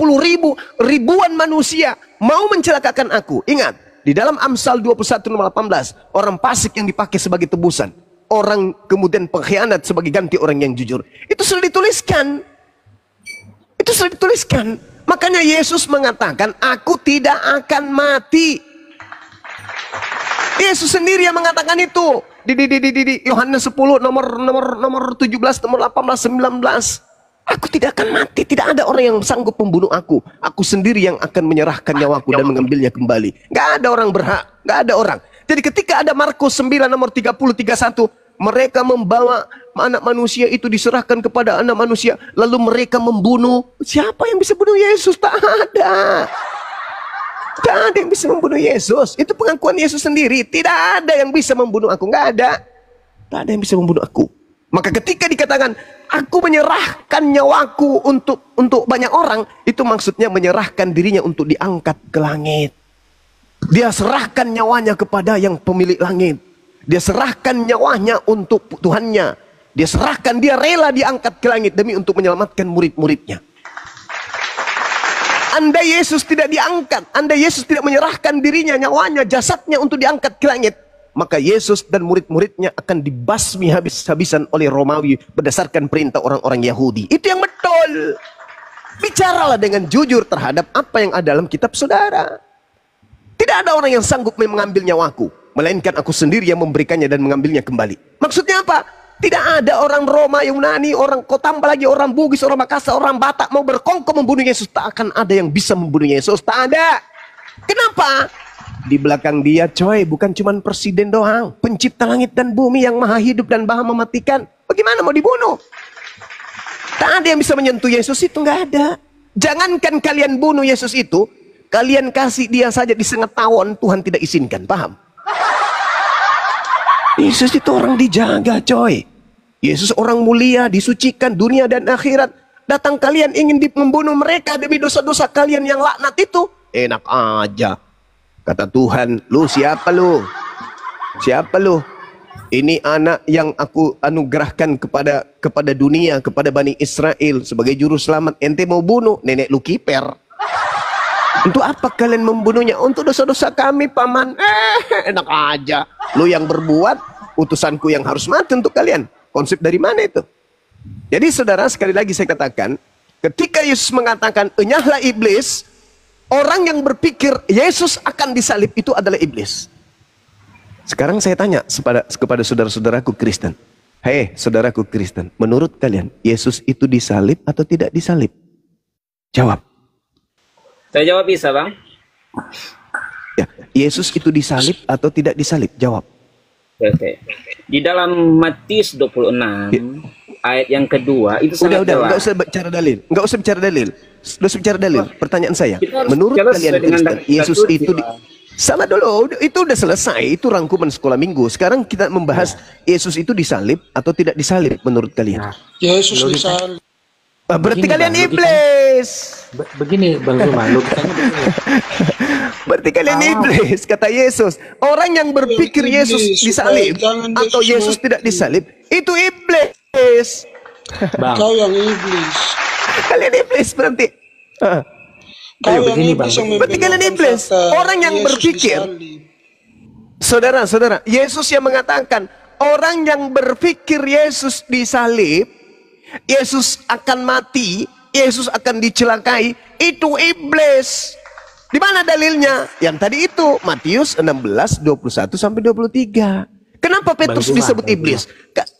ribuan manusia mau mencelakakan aku. Ingat, di dalam Amsal 21:18, orang fasik yang dipakai sebagai tebusan, orang kemudian pengkhianat sebagai ganti orang yang jujur. Itu sudah dituliskan. Itu sudah dituliskan. Makanya Yesus mengatakan, aku tidak akan mati. Yesus sendiri yang mengatakan itu. Di Yohanes 10 nomor 17, nomor 18, 19. Aku tidak akan mati. Tidak ada orang yang sanggup membunuh aku. Aku sendiri yang akan menyerahkan nyawaku dan mengambilnya kembali. Gak ada orang berhak. Gak ada orang. Jadi ketika ada Markus 9 nomor 30-31, mereka membawa anak manusia itu diserahkan kepada anak manusia. Lalu mereka membunuh. Siapa yang bisa bunuh Yesus? Tak ada. Tak ada yang bisa membunuh Yesus. Itu pengakuan Yesus sendiri. Tidak ada yang bisa membunuh aku. Gak ada. Tak ada yang bisa membunuh aku. Maka ketika dikatakan, aku menyerahkan nyawaku untuk banyak orang, itu maksudnya menyerahkan dirinya untuk diangkat ke langit. Dia serahkan nyawanya kepada yang pemilik langit. Dia serahkan nyawanya untuk Tuhannya. Dia serahkan, dia rela diangkat ke langit demi untuk menyelamatkan murid-muridnya. Andai Yesus tidak diangkat, andai Yesus tidak menyerahkan dirinya, nyawanya, jasadnya untuk diangkat ke langit, maka Yesus dan murid-muridnya akan dibasmi habis-habisan oleh Romawi berdasarkan perintah orang-orang Yahudi. Itu yang betul. Bicaralah dengan jujur terhadap apa yang ada dalam kitab saudara. Tidak ada orang yang sanggup mengambil nyawaku, melainkan aku sendiri yang memberikannya dan mengambilnya kembali. Maksudnya apa? Tidak ada orang Roma, Yunani, orang tambah lagi orang Bugis, orang Makassar, orang Batak mau berkongkol membunuh Yesus. Tak akan ada yang bisa membunuh Yesus. Tak ada. Kenapa? Di belakang dia, coy, bukan cuma presiden doang. Pencipta langit dan bumi yang maha hidup dan maha mematikan. Bagaimana mau dibunuh? Tak ada yang bisa menyentuh Yesus itu, nggak ada. Jangankan kalian bunuh Yesus itu, kalian kasih dia saja di setengah tawon, Tuhan tidak izinkan. Paham? Yesus itu orang dijaga, coy. Yesus orang mulia, disucikan dunia dan akhirat. Datang kalian ingin membunuh mereka demi dosa-dosa kalian yang laknat itu. Enak aja. Kata Tuhan, lu siapa lu? Siapa lu? Ini anak yang aku anugerahkan kepada dunia, kepada Bani Israel sebagai juru selamat. Ente mau bunuh nenek lu kiper. Untuk apa kalian membunuhnya? Untuk dosa-dosa kami, paman. Enak aja. Lu yang berbuat, utusanku yang harus mati untuk kalian. Konsep dari mana itu? Jadi saudara, sekali lagi saya katakan, ketika Yesus mengatakan, enyahlah iblis, orang yang berpikir Yesus akan disalib itu adalah iblis. Sekarang saya tanya kepada saudara-saudaraku Kristen. Hei saudaraku Kristen, menurut kalian Yesus itu disalib atau tidak disalib? Jawab. Saya jawab bisa, Bang. Ya, Yesus itu disalib atau tidak disalib? Jawab. Oke. Di dalam Matius 26 ayat yang kedua itu sangat jelas. Enggak usah bicara dalil. Enggak usah bicara dalil. Sudah bicara dalil. Pertanyaan saya, menurut kalian Kristen, Yesus itu sama dulu, itu udah selesai, itu rangkuman sekolah minggu. Sekarang kita membahas Yesus itu disalib atau tidak disalib menurut kalian? Yesus disalib. Berarti begini, kalian iblis. Begini Bang Zuma, logikanya begini. Berarti kalian iblis, kata Yesus. Orang yang berpikir Yesus disalib atau Yesus tidak disalib, itu iblis. Bang, Kau yang iblis. Kalian iblis berarti. Kau yang begini, iblis Bang. yang Berarti kalian iblis. Orang yang berpikir, saudara-saudara, Yesus yang mengatakan, orang yang berpikir Yesus disalib, Yesus akan mati, Yesus akan dicelakai, itu iblis. Di mana dalilnya? Yang tadi itu, Matius 16, 21 sampai 23. Kenapa Petrus disebut iblis?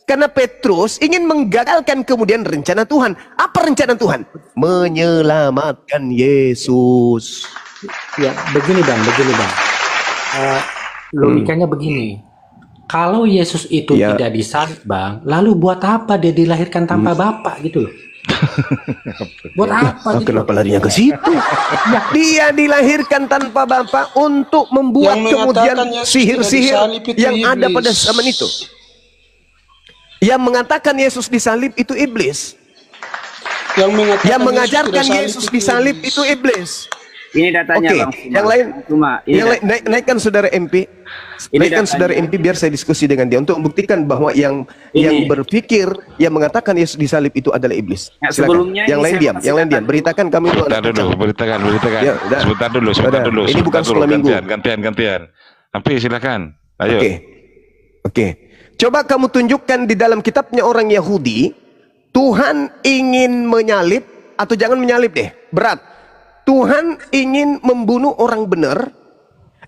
Karena Petrus ingin menggagalkan kemudian rencana Tuhan. Apa rencana Tuhan? Menyelamatkan Yesus. ya begini bang. Logikanya begini. Kalau Yesus itu Ya. tidak disalib bang, lalu buat apa dia dilahirkan tanpa bapak gitu loh? Buat apa gitu? Kenapa larinya ke situ? Dia dilahirkan tanpa bapak untuk membuat Yang kemudian mengatakan Yesus sihir-sihir tidak disalib itu yang ada iblis. pada zaman itu. Yang mengatakan Yesus disalib itu iblis. Yang mengajarkan Yesus disalib itu iblis. Ini datanya Oke, Bang Suma. yang lain, Suma, ini yang lain naikkan saudara MP, naikkan saudara MP biar saya diskusi dengan dia untuk membuktikan bahwa yang berpikir yang mengatakan Yesus disalib itu adalah iblis. Ya, Silakan. sebelumnya Yang ini lain saya diam, yang lain diam. Beritakan kami itu Sebentar dulu, beritakan. Ya, udah. Sebentar dulu. Ini bukan sekolah minggu. Gantian. Ampi silakan. Ayo. Oke. Coba kamu tunjukkan di dalam kitabnya orang Yahudi, Tuhan ingin menyalib, atau jangan menyalib deh, berat. Tuhan ingin membunuh orang benar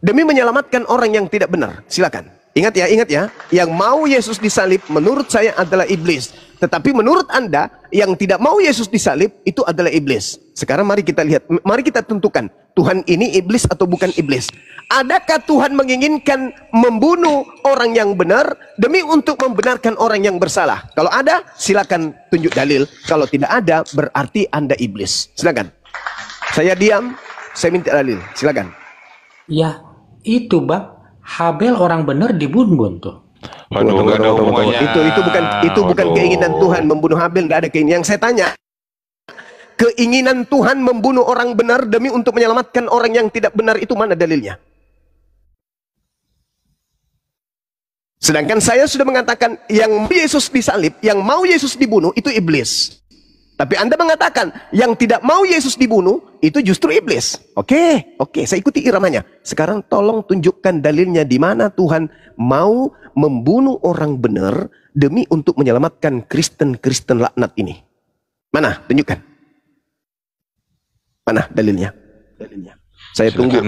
demi menyelamatkan orang yang tidak benar. Silakan. Ingat ya. Yang mau Yesus disalib menurut saya adalah iblis. Tetapi menurut Anda yang tidak mau Yesus disalib itu adalah iblis. Sekarang mari kita lihat, mari kita tentukan Tuhan ini iblis atau bukan iblis. Adakah Tuhan menginginkan membunuh orang yang benar demi untuk membenarkan orang yang bersalah? Kalau ada, silakan tunjuk dalil. Kalau tidak ada, berarti Anda iblis. Silakan. Saya diam, saya minta dalil. Silakan. Ya, itu bang. Habel orang benar dibunuh tuh. Waduh, nggak ada hubungannya. Itu bukan keinginan Tuhan membunuh Habel, nggak ada keinginan. Yang saya tanya, keinginan Tuhan membunuh orang benar demi untuk menyelamatkan orang yang tidak benar itu mana dalilnya? Sedangkan saya sudah mengatakan yang Yesus disalib, yang mau Yesus dibunuh itu iblis. Tapi Anda mengatakan yang tidak mau Yesus dibunuh itu justru iblis. Oke, saya ikuti iramanya. Sekarang tolong tunjukkan dalilnya di mana Tuhan mau membunuh orang benar demi untuk menyelamatkan Kristen laknat ini. Mana? Tunjukkan. Mana dalilnya? Saya tunggu.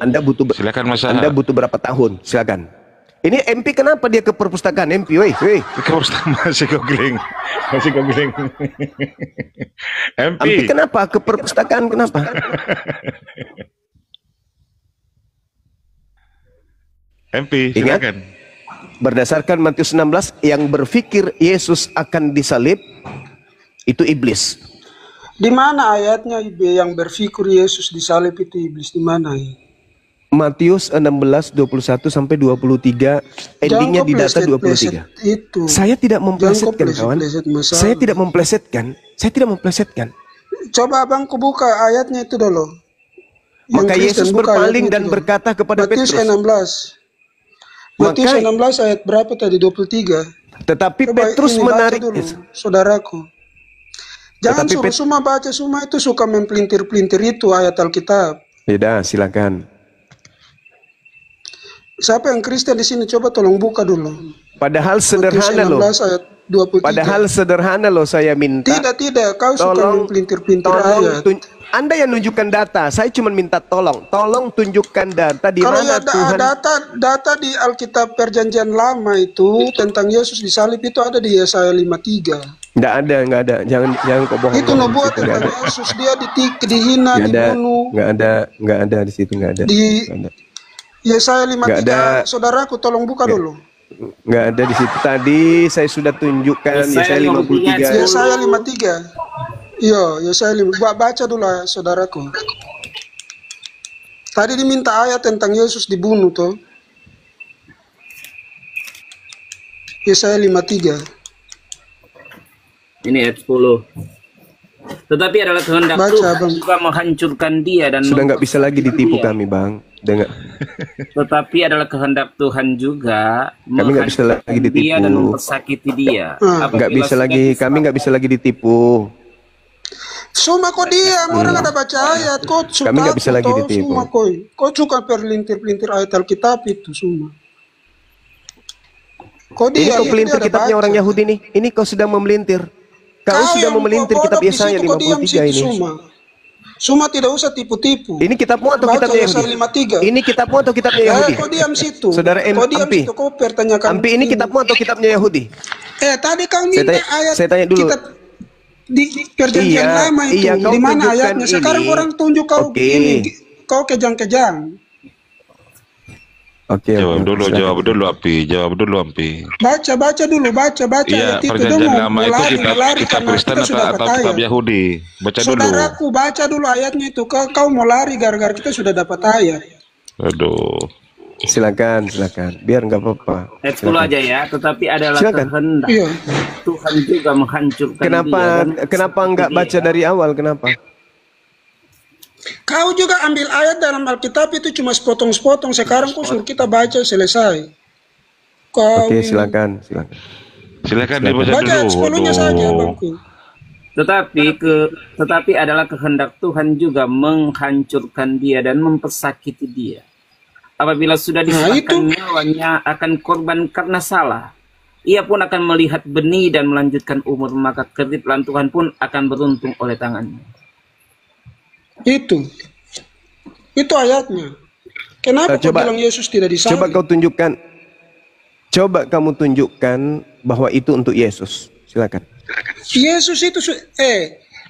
Anda butuh berapa tahun? Silakan. Ini MP kenapa dia ke perpustakaan MP? Woi. Ke perpustakaan masih googling. MP kenapa ke perpustakaan kenapa? MP silakan. Berdasarkan Matius 16 yang berpikir Yesus akan disalib itu iblis. Di mana ayatnya yang berpikir Yesus disalib itu iblis? Di mana? Matius 16 21 sampai 23, endingnya di data 23. Itu. Saya tidak memplesetkan kawan. Saya tidak memplesetkan. Coba abang buka ayatnya itu dulu. Maka Yesus berpaling dan berkata kepada Petrus. Matius 16 ayat berapa tadi? 23. Tetapi Coba Petrus menarik dulu, saudaraku. Jangan suruh semua baca, semua itu suka mempelintir-pelintir itu ayat Alkitab. Ya, silakan. Siapa yang Kristen di sini? Coba tolong buka dulu. Padahal sederhana loh. Padahal sederhana loh saya minta. Tidak. Kau suka mempelintir-pelintir ayat. Anda yang nunjukkan data. Saya cuma minta tolong tunjukkan data di mana Tuhan. Data di Alkitab Perjanjian Lama itu tentang Yesus disalib itu ada di Yesaya 53. Nggak ada. Jangan kau bohong. Itu nubuat tentang Yesus, dia dihina, dibunuh. Nggak ada di situ, nggak ada. Yesaya 53, saudaraku tolong buka dulu. Nggak ada di situ. Tadi saya sudah tunjukkan Yesaya 53. Yesaya 53. Iya, Yesaya 53. Baca dulu saudaraku. Tadi diminta ayat tentang Yesus dibunuh tuh. Yesaya 53. Ini ayat 10. Tetapi adalah kehendak Tuhan juga menghancurkan dia dan sudah nggak bisa lagi ditipu kami, Bang. Dengar. Tetapi adalah kehendak Tuhan juga kami nggak bisa lagi ditipu dia dan mempersakiti dia. Nggak bisa lagi, kami nggak bisa lagi ditipu. Suma kok diam, orang ada baca ayat, kok suka kami nggak bisa lagi ditipu. Suma kok suka perlintir-pelintir ayat Alkitab itu Suma. Kok ini kau pelintir kitabnya orang Yahudi nih. Ini kau sedang memelintir. Kau sudah memelintir kitab Yesaya 53 ini. Suma tidak usah tipu-tipu. Ini kitabmu atau kitabnya Yahudi? Ini kitabmu atau kitabnya Yahudi? Kau diam situ. Saudara Ampi. Kau pertanyakan. Ampi, ini kitabmu atau kitabnya Yahudi? Tadi kau minta ayat. Saya tanya dulu. Kitab di perjanjian lama itu. Di mana ayatnya? Sekarang orang tunjuk kau ini. Kau kejang-kejang. Oke, jawab dulu Ampi. Baca dulu. Iya, perjanjian lama itu kitab Kristen atau kitab Yahudi? Baca dulu. Saudaraku, baca dulu ayatnya itu. Kau mau lari gara-gara kita sudah dapat ayat. Aduh. Silakan. Biar nggak apa-apa. Ayat 10 aja ya. Tetapi adalah kehendak Tuhan juga menghancurkan dia. Kenapa nggak baca dari awal? Kenapa? Kau juga ambil ayat dalam Alkitab itu cuma sepotong-sepotong. Sekarang kau suruh kita baca selesai. Oke, silakan. Silakan dibaca dulu. Baca 10-nya saja, Bangku. Tetapi adalah kehendak Tuhan juga menghancurkan dia dan mempersakiti dia. Apabila sudah diserahkan nyawanya akan korban karena salah, ia pun akan melihat benih dan melanjutkan umur, maka ketidaklan Tuhan pun akan beruntung oleh tangannya. Itu ayatnya. Kenapa kau bilang Yesus tidak disalib? Coba kamu tunjukkan bahwa itu untuk Yesus. Silakan. Yesus itu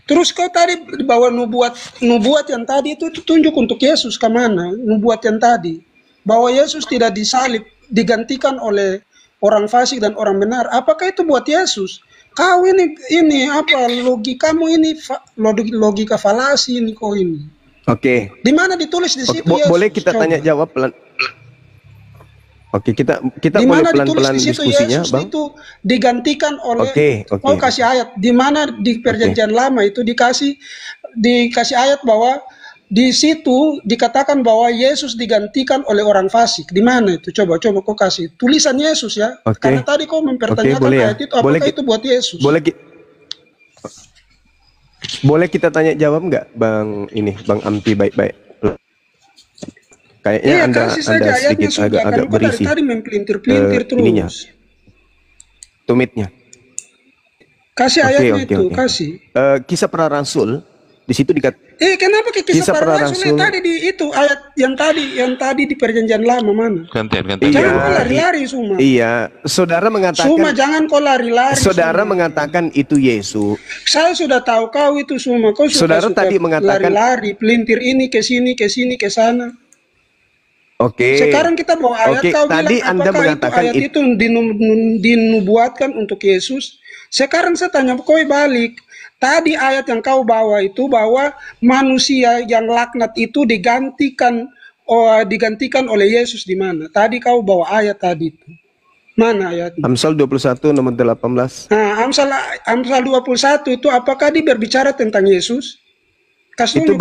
terus kau tadi bawa nubuat yang tadi itu tunjuk untuk Yesus ke mana? Nubuat yang tadi bahwa Yesus tidak disalib, digantikan oleh orang fasik dan orang benar. Apakah itu buat Yesus? Kau ini apa logikamu ini logika falasi ini kau ini. Oke. Di mana ditulis di situ Yesus? Boleh kita tanya jawab pelan. Oke, kita boleh pelan-pelan diskusinya, Yesus Bang. itu digantikan oleh Oke. kasih ayat. Di mana di perjanjian lama itu dikasih ayat bahwa di situ dikatakan bahwa Yesus digantikan oleh orang fasik. Di mana itu? Coba kau kasih tulisan Yesus ya. Karena tadi kau mempertanyakan ayat itu apakah itu buat Yesus? Boleh kita tanya jawab nggak, Bang Ampi baik-baik. Kayaknya Anda sedikit agak berisi. Tadi mempelintir-pelintir terus. Ininya. Tumitnya. Kasih ayatnya itu, kasih. Kisah Para Rasul di situ kenapa kisah para rasul tadi di itu ayat yang tadi di perjanjian lama mana? Gantian. Jangan kau lari-lari Suma. Iya, saudara mengatakan. Suma jangan kau lari-lari. Saudara mengatakan itu Yesus. Saya sudah tahu kau itu Suma. Kau saudara tadi mengatakan lari-lari, pelintir ini ke sini ke sana. Oke. Sekarang kita bawa ayat kau tadi bilang Anda mengatakan ayat itu dinubuatkan untuk Yesus. Sekarang saya tanya kau balik. Tadi ayat yang kau bawa itu bahwa manusia yang laknat itu digantikan oleh Yesus di mana? Tadi kau bawa ayat tadi itu. Mana ayatnya? Amsal 21 nomor 18. Nah, Amsal 21 itu apakah dia berbicara tentang Yesus? Itu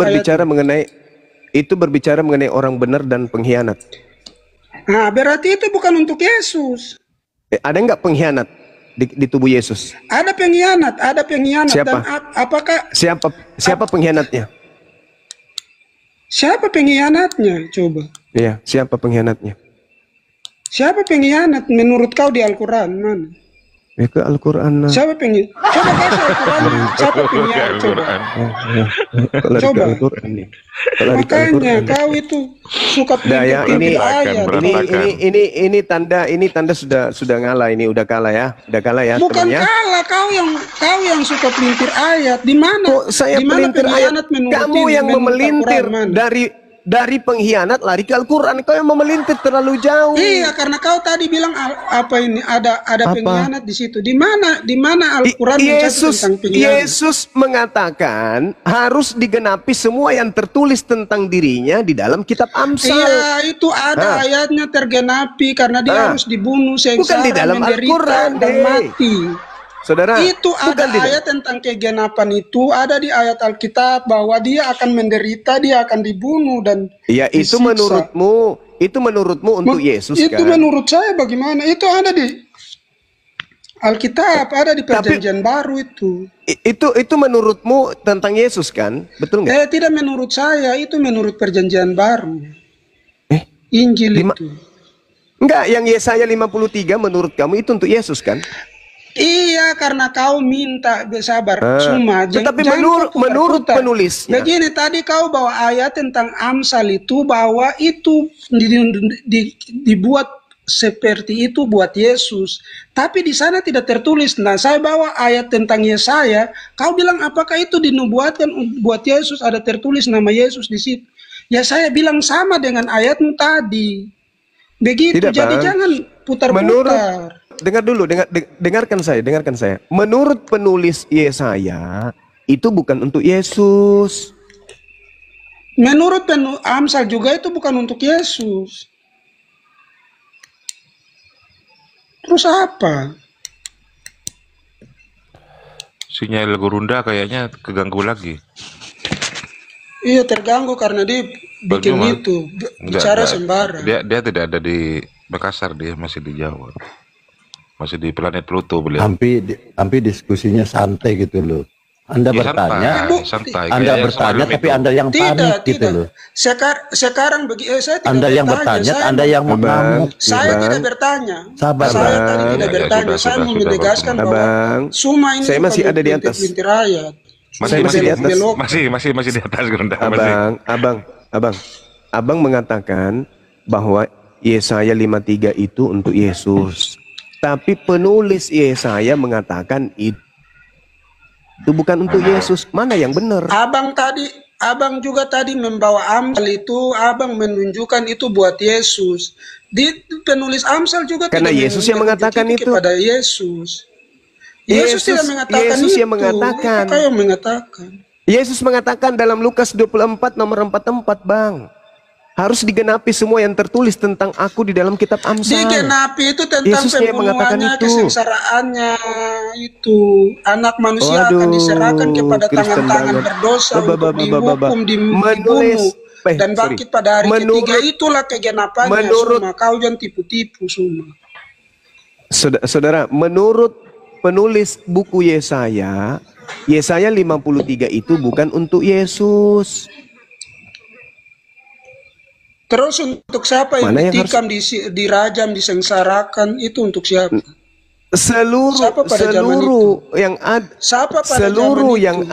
berbicara mengenai orang benar dan pengkhianat. Nah, berarti itu bukan untuk Yesus. Ada nggak pengkhianat di tubuh Yesus? Ada pengkhianat. Siapa? Dan apakah siapa pengkhianatnya? Siapa pengkhianatnya? Coba. Iya, siapa pengkhianatnya? Siapa pengkhianat menurut kau di Al-Quran mana? Ya ke Al-Quran. Siapa pengkhianat? Coba kasih Al-Quran. Siapa pengkhianat? Coba. Al-Quran nih. Makanya kau itu suka ini tanda sudah ngalah, ini udah kalah ya. Bukan kalah, kau yang suka pelintir ayat. Di mana? Kok saya pelintir ayat? Kamu yang memelintir dari pengkhianat lari ke Al-Quran. Kau yang memelintir terlalu jauh. Iya, karena kau tadi bilang apa ini ada pengkhianat di situ. Di mana Al-Quran mencatat tentang pengkhianat? Yesus mengatakan harus digenapi semua yang tertulis tentang dirinya di dalam kitab Amsal. Iya, itu ada ayatnya tergenapi karena dia harus dibunuh, sengsara, bukan di dalam menderita Al-Quran, dan mati. Saudara, Itu ada bukan tidak. ayat tentang kegenapan itu, ada di ayat Alkitab bahwa dia akan menderita, dia akan dibunuh dan Ya, itu disiksa. menurutmu untuk Yesus Itu kan? menurut saya bagaimana? Itu ada di Alkitab, ada di Perjanjian Baru itu. Itu menurutmu tentang Yesus kan? Betul nggak? Tidak menurut saya, itu menurut Perjanjian Baru. Injil itu. Enggak, yang Yesaya 53 menurut kamu itu untuk Yesus kan? Iya, karena kau minta bersabar. Cuma tetapi jangan menurut putar-putar. penulisnya. Begini, tadi kau bawa ayat tentang Amsal itu bahwa itu dibuat seperti itu buat Yesus. Tapi di sana tidak tertulis. Nah, saya bawa ayat tentang Yesaya. Kau bilang apakah itu dinubuatkan buat Yesus? Ada tertulis nama Yesus di situ. Ya, saya bilang sama dengan ayatmu tadi. Begitu. Tidak, jadi Bang. jangan putar-putar. Dengarkan saya. Menurut penulis Yesaya, itu bukan untuk Yesus. Menurut Amsal juga itu bukan untuk Yesus. Terus apa? Sinyal Gurunda kayaknya keganggu lagi. Iya, terganggu karena dia bikin Bagaimana? itu bicara sembarang. Dia tidak ada di Makassar, dia masih di Jawa. Masih di planet Pluto beliau. Hampir diskusinya santai gitu loh. Anda Ya, bertanya, santai. Anda Kayak yang bertanya, semalam tapi itu. Anda yang panik gitu loh. Sekarang saya tidak Anda yang bertanya, bertanya, saya Anda yang mengamuk. saya Bang. tidak bertanya. Sabar, Saya Bang. tadi tidak Ya, bertanya. Saya mau menegaskan bahwa Abang, Suma ini saya masih bukan ada di atas. bintir rakyat. Masih Masih di atas. Belok. Masih di atas Gurunda. Masih. Abang mengatakan bahwa Yesaya 53 itu untuk Yesus. Tapi penulis Yesaya mengatakan itu bukan untuk Yesus. Mana yang benar? Abang juga tadi membawa Amsal itu, abang menunjukkan itu buat Yesus. Di penulis Amsal juga Karena tidak Yesus yang mengatakan itu. kepada Yesus. Yesus tidak mengatakan Yesus itu. yang mengatakan. Apakah yang mengatakan? Yesus mengatakan dalam Lukas 24 nomor 44, Bang. Harus digenapi semua yang tertulis tentang aku di dalam kitab Amsal. Digenapi itu tentang Yesusnya yang mengatakan pembunuhannya, itu. kesengsaraannya itu. Anak manusia akan diserahkan kepada Kristen tangan-tangan banget. berdosa untuk dihukum, dibunuh, dan bangkit pada hari ketiga. Itulah kegenapannya. Semua kau jangan tipu-tipu semua. Saudara, menurut penulis buku Yesaya 53 itu bukan untuk Yesus. Terus untuk siapa yang ditikam, dirajam, disengsarakan, itu untuk siapa? Seluruh yang ada, seluruh yang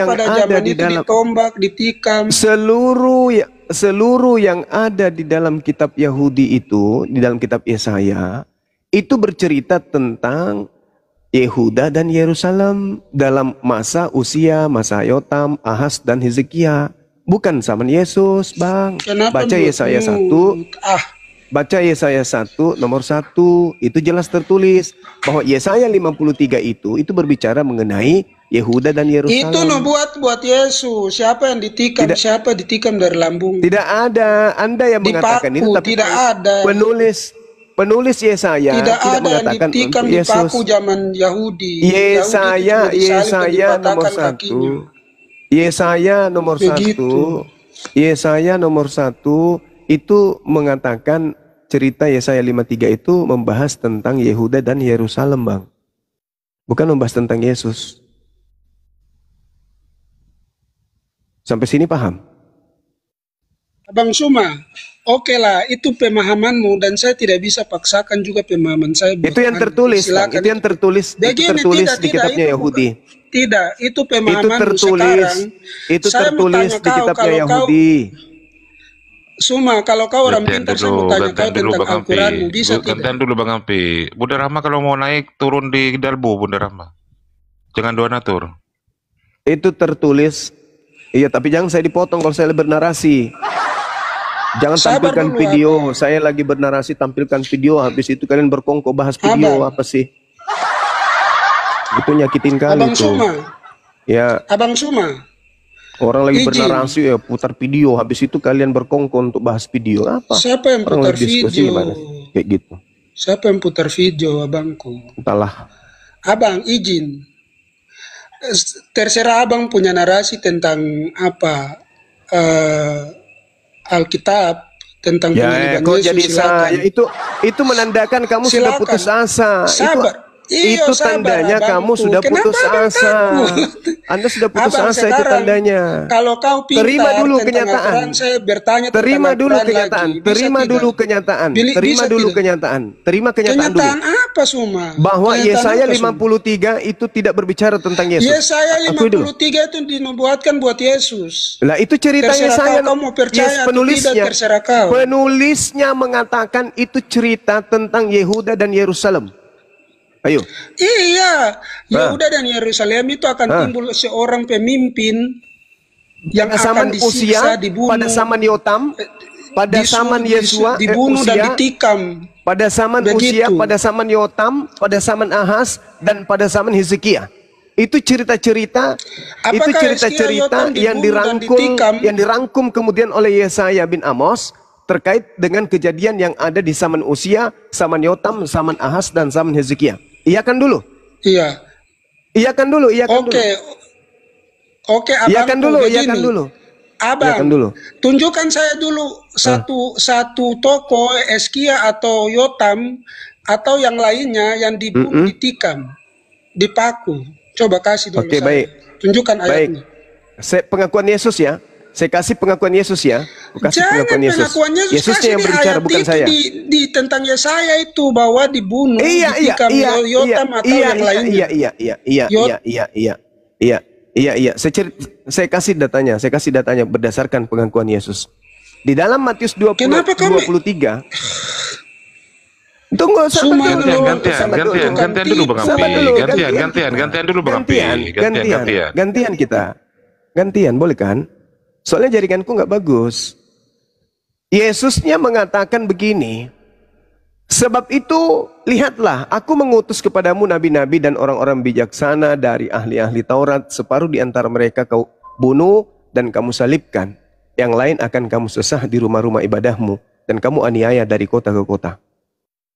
ada di dalam ditombak, ditikam, seluruh yang ada di dalam kitab Yahudi itu, di dalam kitab Yesaya itu bercerita tentang Yehuda dan Yerusalem dalam masa Usia, masa Yotam, Ahaz dan Hezekia. Bukan zaman Yesus, Bang. Baca Yesaya 1. Baca Yesaya 1 nomor 1. Itu jelas tertulis bahwa Yesaya 53 itu berbicara mengenai Yehuda dan Yerusalem. Itu buat Yesus. Siapa yang ditikam? Siapa ditikam dari lambung? Tidak ada. Anda yang mengatakan itu, tapi tidak ada. Penulis Yesaya tidak mengatakan ditikam, untuk Yesus. dipaku zaman Yahudi. Yesaya nomor 1. Yesaya nomor 1. Yesaya nomor 1 itu mengatakan cerita Yesaya 53 itu membahas tentang Yehuda dan Yerusalem, Bang. Bukan membahas tentang Yesus. Sampai sini paham? Bang Suma, oke lah, itu pemahamanmu dan saya tidak bisa paksakan juga pemahaman saya. Itu yang tertulis, Bang. Itu yang tertulis, di kitabnya Yahudi. Tidak, itu pemahamanmu sekarang. Itu tertulis di kitabnya Yahudi. Suma, kalau kau orang pintar, saya mau tanya kau tentang Al-Quranmu, bisa tidak? Gantian dulu Bang Ampi. Bunda Rahma kalau mau naik turun di Dalbo, Bunda Rahma. Jangan donatur. Itu tertulis. Iya, tapi jangan saya dipotong kalau saya bernarasi. Jangan tampilkan video. Saya lagi bernarasi, tampilkan video. Habis itu kalian berkongkol bahas video. Apa sih? Itu nyakitin kali. Abang itu. Suma. Ya. Abang Suma. Orang lagi bernarasi ya putar video. Habis itu kalian berkongkol untuk bahas video. Apa? Siapa yang putar video? Gimana? Kayak gitu. Siapa yang putar video, abangku? Entahlah. Abang, izin. Terserah abang punya narasi tentang apa Alkitab, tentang Ya, penyaliban kok Yesus, jadi silakan. itu menandakan kamu sudah Silakan. putus asa. Sabar. Iya, Itu sabar, tandanya kamu abangku. sudah Kenapa putus abang asa. takut? Anda sudah putus Abang, asa, itu sekarang, tandanya. Kalau kau pintar Terima dulu tentang kenyataan. Al-Quran, saya bertanya Terima tentang dulu Al-Quran kenyataan. lagi. Bisa Terima tidak? dulu kenyataan. Bisa Terima dulu tidak? kenyataan. Terima kenyataan dulu. Kenyataan apa Suma? Bahwa Kenyataan Yesaya apa, Suma? 53 itu tidak berbicara tentang Yesus. Yesaya Akui dulu. 53 itu dinubuatkan buat Yesus. Lah itu cerita Terserah Yesaya. kau mau percaya atau penulisnya, tidak, terserah kau. penulisnya mengatakan itu cerita tentang Yehuda dan Yerusalem. Ayo. Iya, Yehuda dan Yerusalem itu akan timbul seorang pemimpin yang Pada zaman akan disiksa, Usia, dibunuh, pada zaman Yotam, pada zaman Yesua, dibunuh dan Usia, ditikam. pada zaman Begitu. Usia, pada zaman Yotam, pada zaman Ahaz, dan pada zaman Hezekia. Itu cerita-cerita, itu Apakah cerita-cerita Hizkia, Yotam yang dibunuh dan dirangkum, ditikam? yang dirangkum kemudian oleh Yesaya bin Amos terkait dengan kejadian yang ada di zaman Usia, zaman Yotam, zaman Ahaz, dan zaman Hezekia. Iyakan dulu. Iya. Iyakan dulu, iyakan dulu. Oke, Iyakan abangku, dulu, begini. iyakan dulu. Abang, Iyakan dulu. tunjukkan saya dulu satu toko Hizkia atau Yotam atau yang lainnya yang dibunuh, ditikam, dipaku. Coba kasih dulu. Oke, saya. baik. Tunjukkan Baik. ayatnya. Pengakuan Yesus ya. Saya kasih pengakuan Yesus ya. Kasih Jangan pengakuan Yesus. pengakuan Yesus, Yesusnya kasih yang di berbicara ayat bukan itu saya. Di tentang Yesaya itu bahwa dibunuh, ditikam Yotam atau yang lainnya. Iya. Saya kasih datanya berdasarkan pengakuan Yesus. Di dalam Matius 23. Tunggu, sabar dulu. Gantian dulu Bang Ampi. Gantian dulu Bang Ampi. Gantian kita. Gantian, boleh kan? Soalnya jaringanku nggak bagus. Yesusnya mengatakan begini, sebab itu lihatlah, aku mengutus kepadamu nabi-nabi dan orang-orang bijaksana dari ahli-ahli Taurat, separuh di antara mereka kau bunuh dan kamu salibkan, yang lain akan kamu sesah di rumah-rumah ibadahmu, dan kamu aniaya dari kota ke kota.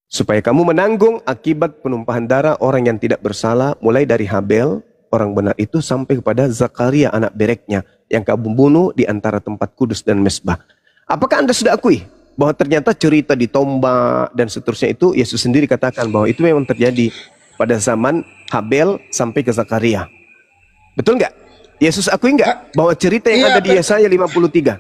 Supaya kamu menanggung akibat penumpahan darah orang yang tidak bersalah, mulai dari Habel, orang benar itu, sampai kepada Zakaria anak Bereknya, yang kamu bunuh di antara tempat kudus dan mesbah. Apakah Anda sudah akui bahwa ternyata cerita ditombak dan seterusnya itu Yesus sendiri katakan bahwa itu memang terjadi pada zaman Habel sampai ke Zakaria? Betul nggak? Yesus akui nggak bahwa cerita yang ada di Yesaya 53?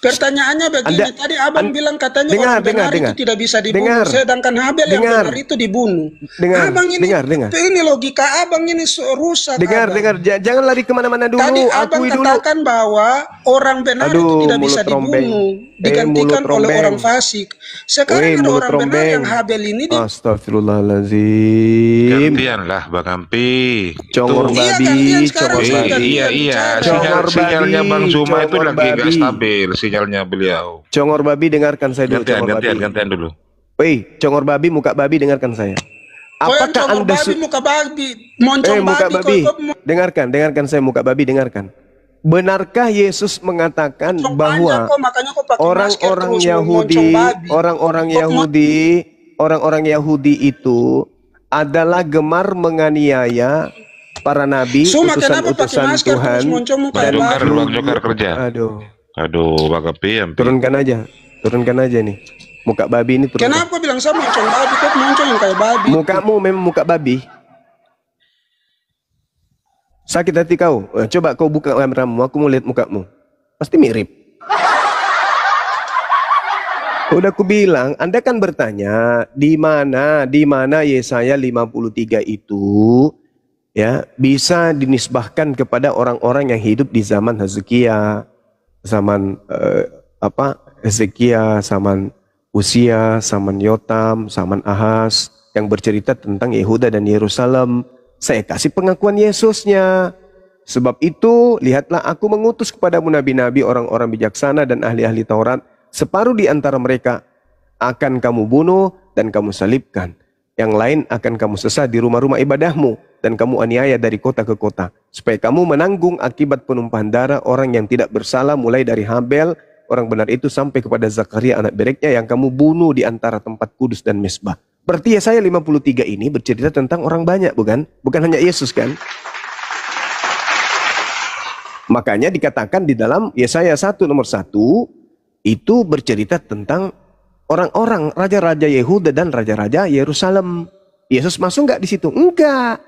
Pertanyaannya begini, tadi abang bilang katanya orang benar itu tidak bisa dibunuh, sedangkan Habel yang benar itu dibunuh. Abang ini, ini logika abang ini rusak. Dengar, jangan lari kemana-mana dulu. Tadi abang katakan bahwa orang benar itu tidak bisa dibunuh, digantikan oleh orang fasik. Sekarang ada orang benar yang Habel ini. Astagfirullahaladzim. Gantian lah Bang Ampi. Congor babi, Iya. Sinyalnya Bang Zuma itu lagi nggak stabil. Sinyalnya beliau. Congor babi, dengarkan saya dulu. Gantian dulu. Woi, congor babi, muka babi, dengarkan saya. Apakah Anda muka babi, moncong muka babi? Dengarkan saya, muka babi, dengarkan. Benarkah Yesus mengatakan bahwa orang-orang Yahudi itu adalah gemar menganiaya para nabi, utusan-utusan Tuhan, dan jokar kerja. Aduh, Bang Ampi. Turunkan aja nih. Muka babi ini turunkan. Kenapa bilang sama moncong babi? Kok moncong yang kayak babi? Mukamu memang muka babi. Sakit hati kau. Coba kau buka kameramu, aku mau lihat mukamu. Pasti mirip. Udah aku bilang, Anda kan bertanya di mana Yesaya 53 itu ya bisa dinisbahkan kepada orang-orang yang hidup di zaman Hezekia, zaman Hezekia, zaman Usia, zaman Yotam, zaman Ahaz, yang bercerita tentang Yehuda dan Yerusalem. Saya kasih pengakuan Yesusnya. Sebab itu, lihatlah aku mengutus kepadamu nabi-nabi, orang-orang bijaksana dan ahli-ahli Taurat. Separuh di antara mereka akan kamu bunuh dan kamu salibkan. Yang lain akan kamu sesah di rumah-rumah ibadahmu, dan kamu aniaya dari kota ke kota, supaya kamu menanggung akibat penumpahan darah orang yang tidak bersalah, mulai dari Habel orang benar itu sampai kepada Zakaria anak bereknya yang kamu bunuh di antara tempat kudus dan mesbah. Berarti Yesaya 53 ini bercerita tentang orang banyak, bukan? Bukan hanya Yesus, kan? Makanya dikatakan di dalam Yesaya 1 nomor 1 itu bercerita tentang orang-orang raja-raja Yehuda dan raja-raja Yerusalem. Yesus masuk nggak di situ? Enggak.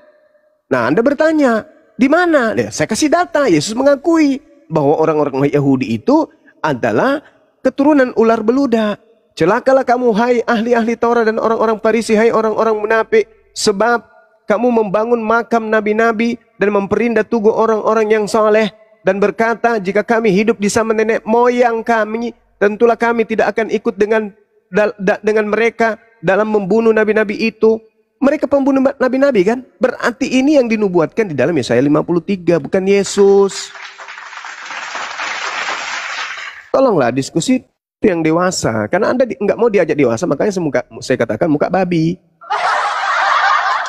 Nah, Anda bertanya, di mana? Nah, saya kasih data. Yesus mengakui bahwa orang-orang Yahudi itu adalah keturunan ular beludak. Celakalah kamu, hai ahli-ahli Taurat dan orang-orang Farisi, hai orang-orang munafik, sebab kamu membangun makam nabi-nabi dan memperindah tugu orang-orang yang saleh dan berkata, jika kami hidup di zaman nenek moyang kami, tentulah kami tidak akan ikut dengan mereka dalam membunuh nabi-nabi itu. Mereka pembunuh nabi-nabi, kan? Berarti ini yang dinubuatkan di dalam Yesaya 53, bukan Yesus. Tolonglah diskusi yang dewasa. Karena Anda nggak mau diajak dewasa, makanya saya katakan muka babi.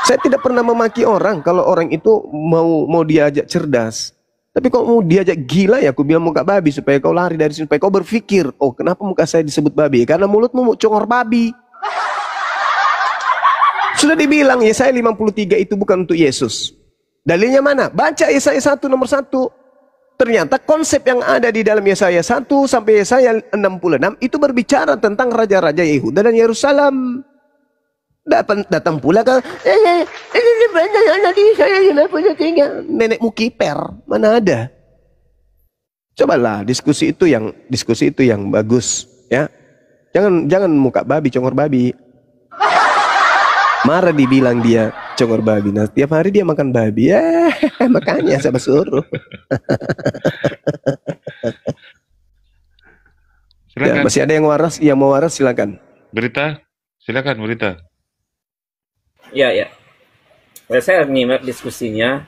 Saya tidak pernah memaki orang kalau orang itu mau diajak cerdas. Tapi kok mau diajak gila, ya aku bilang muka babi supaya kau lari dari sini, supaya kau berpikir, oh kenapa muka saya disebut babi? Karena mulutmu congor babi. Sudah dibilang Yesaya 53 itu bukan untuk Yesus. Dalilnya mana? Baca Yesaya 1 nomor 1. Ternyata konsep yang ada di dalam Yesaya 1 sampai Yesaya 66 itu berbicara tentang raja-raja Yehuda dan Yerusalem. Datang pula kan, nenekmu kiper, mana ada? Cobalah diskusi itu yang bagus, ya. Jangan muka babi, congor babi. Marah dibilang dia congor babi. Nah, tiap hari dia makan babi. Ya, makanya saya suruh. Ya, masih ada yang waras? Yang mau waras silakan. Berita, silakan berita. Ya. Saya menyimak diskusinya.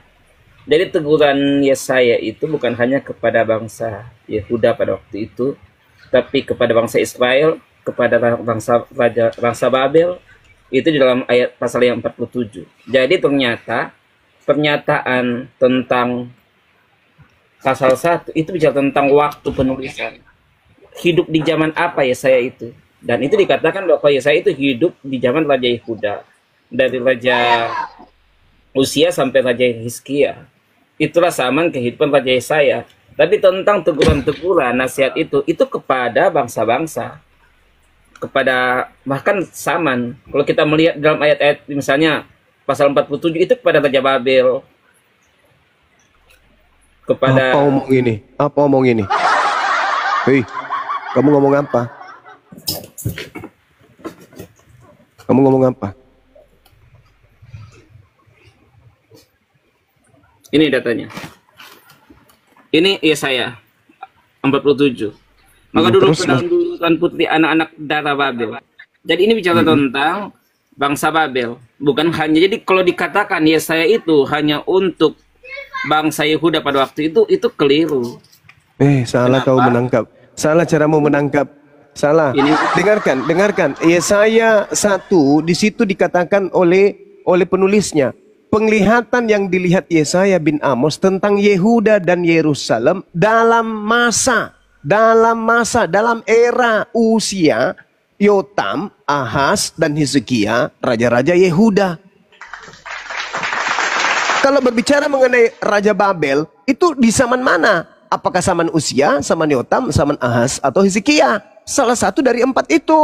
Jadi teguran Yesaya itu bukan hanya kepada bangsa Yehuda pada waktu itu, tapi kepada bangsa Israel, kepada bangsa Babel. Itu di dalam ayat pasal yang 47. Jadi ternyata pernyataan tentang pasal 1 itu bicara tentang waktu penulisan. Hidup di zaman apa Yesaya itu? Dan itu dikatakan bahwa Yesaya itu hidup di zaman Raja Yehuda. Dari Raja Usia sampai Raja Hizkia. Itulah zaman kehidupan Raja Yesaya. Tapi tentang teguran-teguran nasihat itu kepada bangsa-bangsa. Kepada bahkan zaman. Kalau kita melihat dalam ayat-ayat misalnya pasal 47 itu kepada Raja Babel. Kepada Apa omong ini? Hei, kamu ngomong apa? Kamu ngomong apa? Ini datanya. Ini Yesaya 47. Maka dulu Tuhan putri anak-anak darah Babel. Jadi ini bicara tentang bangsa Babel. Bukan hanya, jadi kalau dikatakan Yesaya itu hanya untuk bangsa Yehuda pada waktu itu keliru. Salah. Kenapa? Kau menangkap. Salah caramu menangkap. Salah. Dengarkan. Yesaya 1 di situ dikatakan oleh penulisnya. Penglihatan yang dilihat Yesaya bin Amos tentang Yehuda dan Yerusalem dalam era Usia, Yotam, Ahaz, dan Hizkia, raja-raja Yehuda. Kalau berbicara mengenai Raja Babel, itu di zaman mana? Apakah zaman Usia, zaman Yotam, zaman Ahaz, atau Hizkia? Salah satu dari 4 itu.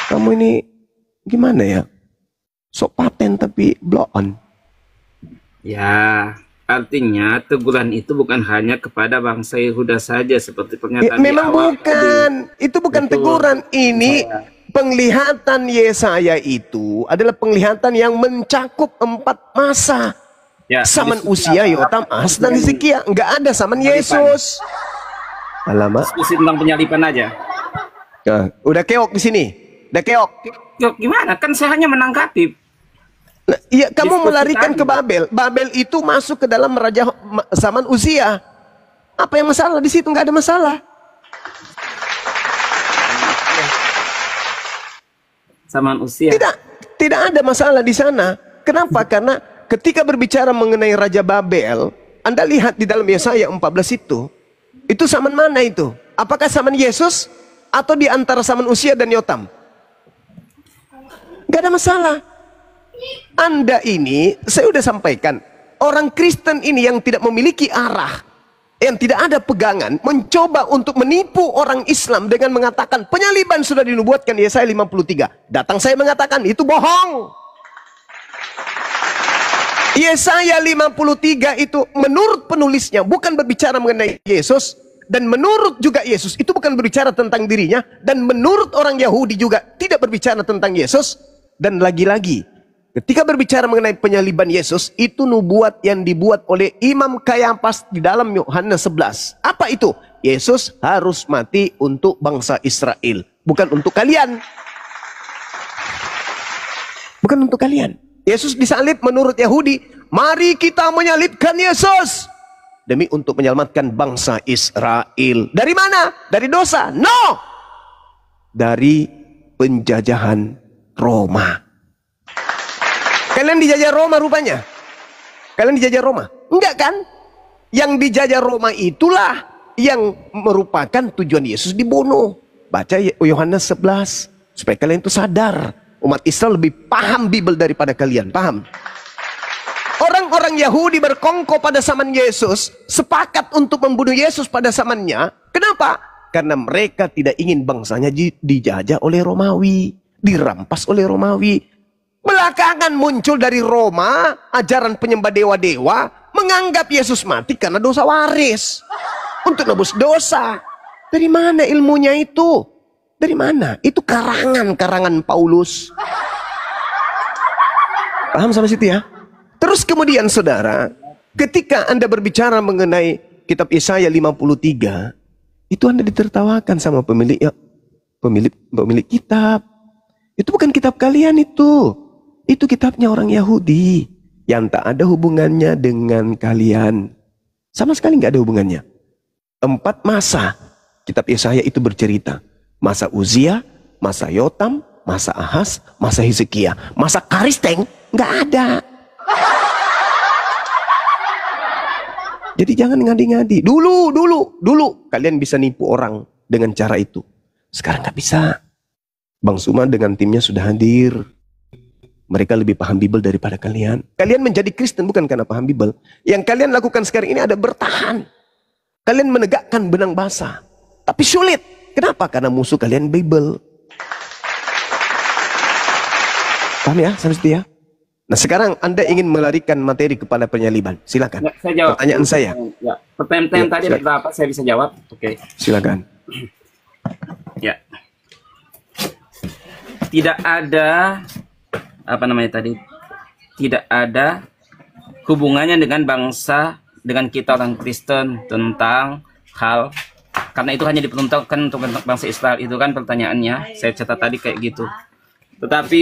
Kamu ini gimana ya? Sok paten tapi blow on. Ya. Artinya teguran itu bukan hanya kepada bangsa Yehuda saja seperti pernyataan memang bukan. Itu bukan teguran. Ini penglihatan Yesaya itu adalah penglihatan yang mencakup 4 masa. Ya, zaman Usia, Yotam, Ahaz, dan Hizkia. Enggak ada zaman Yesus. Alamak. Diskusi tentang penyalipan aja. Nah, udah keok di sini. Udah keok. Keok gimana? Kan saya hanya menanggapi. Iya, kamu melarikan ke Babel. Babel itu masuk ke dalam zaman Uzia. Apa yang masalah di situ? Nggak ada masalah. Zaman Usia. Tidak ada masalah di sana. Kenapa? Karena ketika berbicara mengenai Raja Babel, Anda lihat di dalam Yesaya 14 itu zaman mana itu? Apakah zaman Yesus atau di antara zaman Usia dan Yotam? Gak ada masalah. Anda ini, saya udah sampaikan, orang Kristen ini yang tidak memiliki arah, yang tidak ada pegangan, mencoba untuk menipu orang Islam dengan mengatakan penyaliban sudah dinubuatkan Yesaya 53. Datang saya mengatakan itu bohong. Yesaya 53 itu menurut penulisnya bukan berbicara mengenai Yesus, dan menurut juga Yesus itu bukan berbicara tentang dirinya, dan menurut orang Yahudi juga tidak berbicara tentang Yesus. Dan lagi-lagi, ketika berbicara mengenai penyaliban Yesus, itu nubuat yang dibuat oleh Imam Kayafas di dalam Yohanes 11. Apa itu? Yesus harus mati untuk bangsa Israel, bukan untuk kalian. Bukan untuk kalian. Yesus disalib menurut Yahudi, mari kita menyalibkan Yesus demi untuk menyelamatkan bangsa Israel. Dari mana? Dari dosa? No! Dari penjajahan Roma. Kalian dijajah Roma rupanya? Kalian dijajah Roma? Enggak kan? Yang dijajah Roma itulah yang merupakan tujuan Yesus dibunuh. Baca Yohanes 11 supaya kalian itu sadar. Umat Israel lebih paham Bible daripada kalian, paham? Orang-orang Yahudi berkongkol pada zaman Yesus, sepakat untuk membunuh Yesus pada zamannya. Kenapa? Karena mereka tidak ingin bangsanya dijajah oleh Romawi, dirampas oleh Romawi. Belakangan muncul dari Roma ajaran penyembah dewa-dewa, menganggap Yesus mati karena dosa waris, untuk nebus dosa. Dari mana ilmunya itu? Dari mana? Itu karangan Paulus. Paham sampai situ ya? Terus kemudian saudara, ketika Anda berbicara mengenai kitab Yesaya 53, itu Anda ditertawakan sama pemilik kitab. Itu bukan kitab kalian itu. Itu kitabnya orang Yahudi yang tak ada hubungannya dengan kalian. Sama sekali nggak ada hubungannya. 4 masa kitab Yesaya itu bercerita. Masa Uzia, masa Yotam, masa Ahaz, masa Hezekia. Masa Karisteng nggak ada. Jadi jangan ngadi-ngadi. Dulu kalian bisa nipu orang dengan cara itu. Sekarang nggak bisa. Bang Suma dengan timnya sudah hadir. Mereka lebih paham Bible daripada kalian. Kalian menjadi Kristen bukan karena paham Bible. Yang kalian lakukan sekarang ini ada bertahan. Kalian menegakkan benang basah. Tapi sulit. Kenapa? Karena musuh kalian Bible. Paham ya? Sampai situ ya? Nah sekarang Anda ingin melarikan materi kepada penyaliban. Silakan. Ya, saya jawab. Pertanyaan saya. Ya, pertanyaan tadi ada berapa? Saya bisa jawab. Oke. Silakan. Ya. Tidak ada apa namanya tadi? Tidak ada hubungannya dengan bangsa, dengan kita orang Kristen tentang hal, karena itu hanya diperuntukkan untuk bangsa Israel. Itu kan pertanyaannya. Saya catat tadi kayak gitu. Tetapi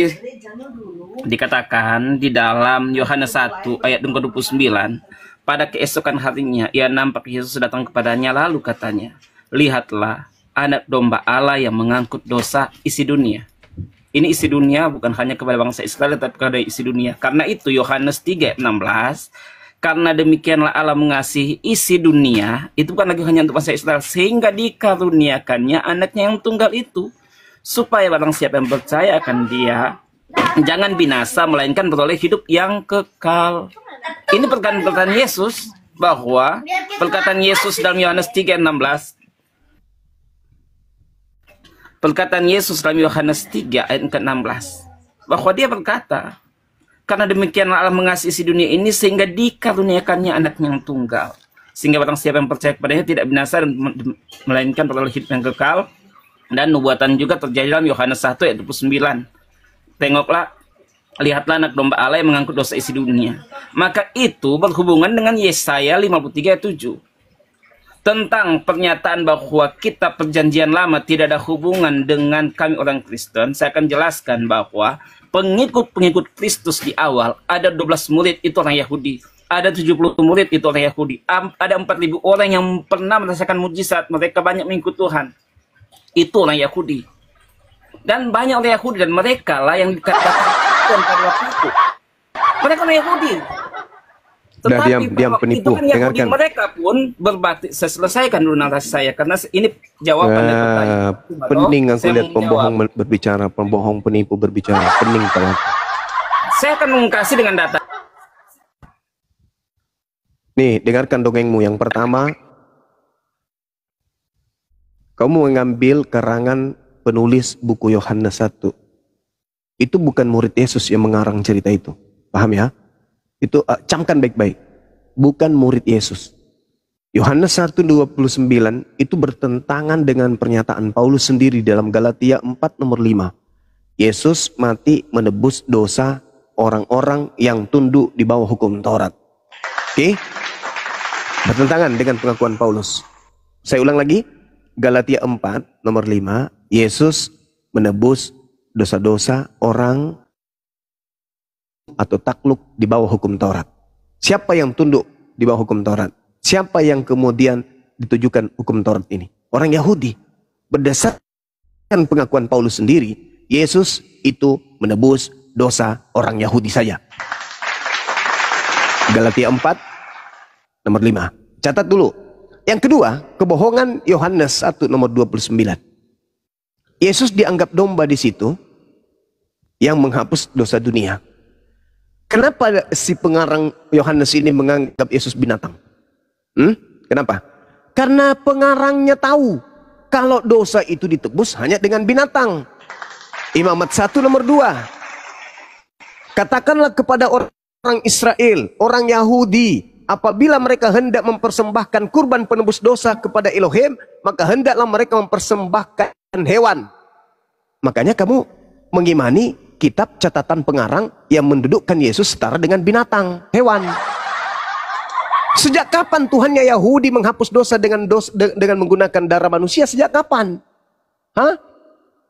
dikatakan di dalam Yohanes 1 ayat 29, pada keesokan harinya ia nampak Yesus datang kepadanya, lalu katanya, lihatlah anak domba Allah yang mengangkut dosa isi dunia. Ini isi dunia bukan hanya kepada bangsa Israel, tapi kepada isi dunia. Karena itu Yohanes 3:16, karena demikianlah Allah mengasihi isi dunia, itu bukan lagi hanya untuk bangsa Israel, sehingga dikaruniakannya anaknya yang tunggal itu, supaya barang siapa yang percaya akan dia jangan binasa, melainkan beroleh hidup yang kekal. Ini perkataan Yesus, bahwa perkataan Yesus dalam Yohanes 3:16, perkataan Yesus dalam Yohanes 3 ayat ke-16, bahwa dia berkata, karena demikian Allah mengasihi isi dunia ini sehingga dikaruniakannya anaknya yang tunggal, sehingga barang siapa yang percaya kepadanya tidak binasa dan melainkan beroleh hidup yang kekal. Dan nubuatan juga terjadi dalam Yohanes 1 ayat 29. Tengoklah, lihatlah anak domba Allah yang mengangkut dosa isi dunia. Maka itu berhubungan dengan Yesaya 53 ayat 7. Tentang pernyataan bahwa kitab perjanjian lama tidak ada hubungan dengan kami orang Kristen, saya akan jelaskan bahwa pengikut-pengikut Kristus di awal, ada 12 murid itu orang Yahudi. Ada 70 murid itu orang Yahudi. Ada 4.000 orang yang pernah merasakan mujizat. Mereka banyak mengikut Tuhan. Itu orang Yahudi. Dan banyak orang Yahudi, dan mereka lah yang dikatakan pada waktu itu. Mereka orang Yahudi. Tetapi diam pada waktu itu penipu. kan Yahudi Dengarkan. mereka pun berbatik. Saya selesaikan dulu narasi saya karena ini jawaban dari pertanyaan. Pening aku Saya lihat mau pembohong menjawab. berbicara, pembohong penipu berbicara. Pening kalau Saya akan mengkasih dengan data. nih, dengarkan dongengmu. Yang pertama, kamu mengambil karangan penulis buku Yohanes 1. Itu bukan murid Yesus yang mengarang cerita itu. Paham ya? Itu camkan baik-baik. Bukan murid Yesus. Yohanes 1:29 itu bertentangan dengan pernyataan Paulus sendiri dalam Galatia 4 nomor 5. Yesus mati menebus dosa orang-orang yang tunduk di bawah hukum Taurat. Oke? Bertentangan dengan pengakuan Paulus. Saya ulang lagi. Galatia 4 nomor 5. Yesus menebus dosa-dosa orang atau takluk di bawah hukum Taurat. Siapa yang tunduk di bawah hukum Taurat? Siapa yang kemudian ditujukan hukum Taurat ini? Orang Yahudi. Berdasarkan pengakuan Paulus sendiri, Yesus itu menebus dosa orang Yahudi saja. Galatia 4 nomor 5. Catat dulu. Yang kedua, kebohongan Yohanes 1 nomor 29. Yesus dianggap domba di situ yang menghapus dosa dunia. Kenapa si pengarang Yohanes ini menganggap Yesus binatang? Kenapa? Karena pengarangnya tahu kalau dosa itu ditebus hanya dengan binatang. Imamat 1 nomor 2. Katakanlah kepada orang Israel, orang Yahudi, apabila mereka hendak mempersembahkan kurban penebus dosa kepada Elohim, maka hendaklah mereka mempersembahkan hewan. Makanya kamu mengimani kitab catatan pengarang yang mendudukkan Yesus setara dengan binatang, hewan. Sejak kapan Tuhannya Yahudi menghapus dosa dengan menggunakan darah manusia? Sejak kapan? Hah?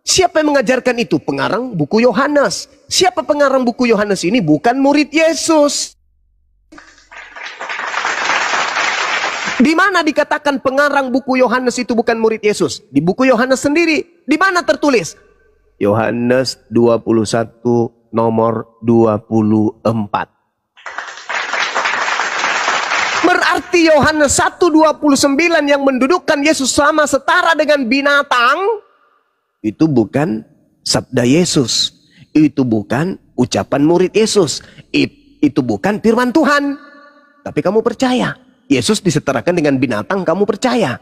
Siapa yang mengajarkan itu? Pengarang buku Yohanes. Siapa pengarang buku Yohanes ini? Bukan murid Yesus. Di mana dikatakan pengarang buku Yohanes itu bukan murid Yesus? Di buku Yohanes sendiri. Di mana tertulis? Yohanes 21 nomor 24. Berarti Yohanes 1:29 yang mendudukkan Yesus sama setara dengan binatang, itu bukan sabda Yesus. Itu bukan ucapan murid Yesus. Itu bukan firman Tuhan. Tapi kamu percaya. Yesus disetarakan dengan binatang, kamu percaya.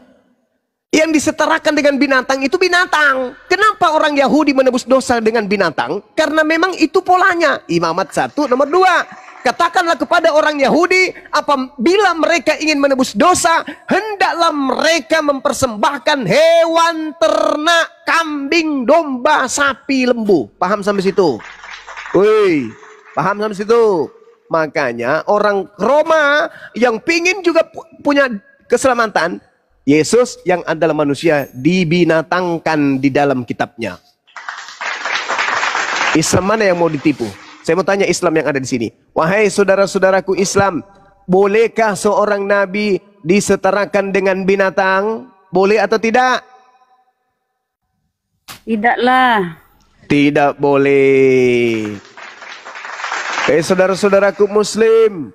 Yang disetarakan dengan binatang itu binatang. Kenapa orang Yahudi menebus dosa dengan binatang? Karena memang itu polanya. Imamat 1 nomor 2. Katakanlah kepada orang Yahudi, apabila mereka ingin menebus dosa, hendaklah mereka mempersembahkan hewan ternak, kambing, domba, sapi, lembu. Paham sampai situ? Woi, paham sampai situ? Makanya orang Roma yang pingin juga punya keselamatan, Yesus yang adalah manusia dibinatangkan di dalam kitabnya. Islam mana yang mau ditipu? Saya mau tanya Islam yang ada di sini. Wahai saudara-saudaraku Islam, bolehkah seorang nabi disetarakan dengan binatang? Boleh atau tidak? Tidaklah. Tidak boleh. Saudara-saudaraku Muslim,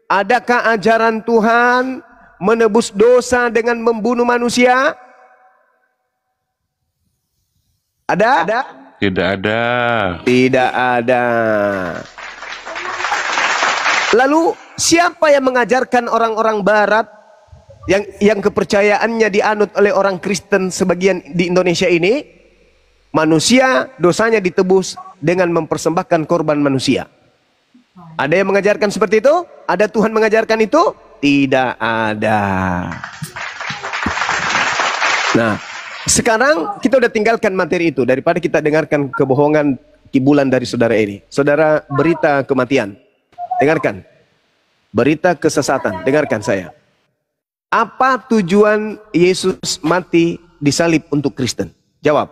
adakah ajaran Tuhan menebus dosa dengan membunuh manusia? Ada? Tidak ada. Tidak ada. Lalu siapa yang mengajarkan orang-orang barat yang kepercayaannya dianut oleh orang Kristen sebagian di Indonesia ini? Manusia dosanya ditebus dengan mempersembahkan korban manusia. Ada yang mengajarkan seperti itu? Ada Tuhan mengajarkan itu? Tidak ada. Nah, sekarang kita udah tinggalkan materi itu daripada kita dengarkan kebohongan kibulan dari saudara ini. Saudara, berita kematian. Dengarkan. Berita kesesatan. Dengarkan saya. Apa tujuan Yesus mati disalib untuk Kristen? Jawab.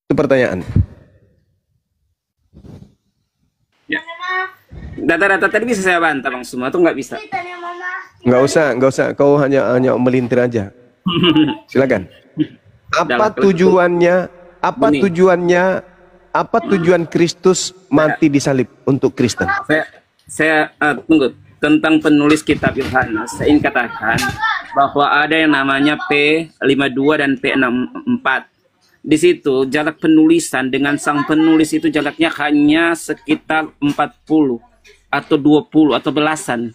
Itu pertanyaan. Data-data tadi bisa saya bantah Bang semua tuh nggak bisa. Nggak usah. Kau hanya melintir aja. Silakan. Apa tujuannya? Apa tujuan Kristus mati disalib untuk Kristen? Saya tunggu. tentang penulis kitab Yohanes, saya ingin katakan bahwa ada yang namanya P52 dan P64. Di situ jarak penulisan dengan sang penulis itu jaraknya hanya sekitar 40 atau 20 atau belasan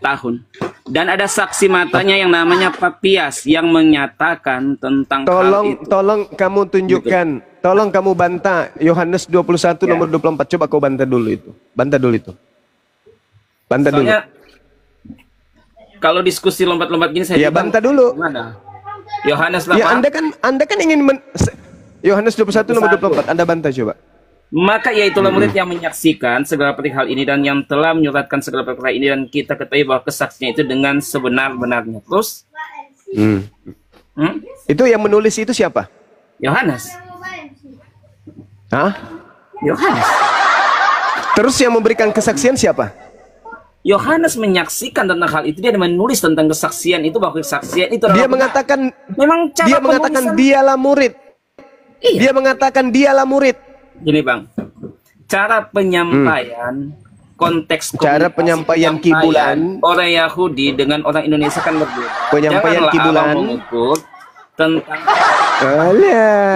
tahun. Dan ada saksi matanya yang namanya Papias yang menyatakan tentang hal itu. Tolong kamu tunjukkan, tolong kamu bantah Yohanes 21 nomor 24. Coba kau bantah dulu itu. Bantah dulu itu. Bantah Soalnya, dulu. Kalau diskusi lompat-lompat gini saya bantah dulu. Gimana? Yohanes 8. Ya, Anda kan ingin Yohanes 21 nomor 24. Anda bantah coba. Maka iaitulah murid yang menyaksikan segala perihal ini dan yang telah menyuratkan segala perkara ini, dan kita ketahui bahwa kesaksiannya itu dengan sebenar-benarnya. Terus itu yang menulis itu siapa? Yohanes. Hah? Yohanes. Terus yang memberikan kesaksian siapa? Yohanes menyaksikan tentang hal itu, dia menulis tentang kesaksian itu, bahwa kesaksian itu dia mengatakan memang cara dia mengatakan dialah murid. Iya. Dia mengatakan dialah murid. Gini Bang, cara penyampaian konteks cara penyampaian kibulan orang Yahudi dengan orang Indonesia kan berbeda. Penyampaian kibulan mengukur tentang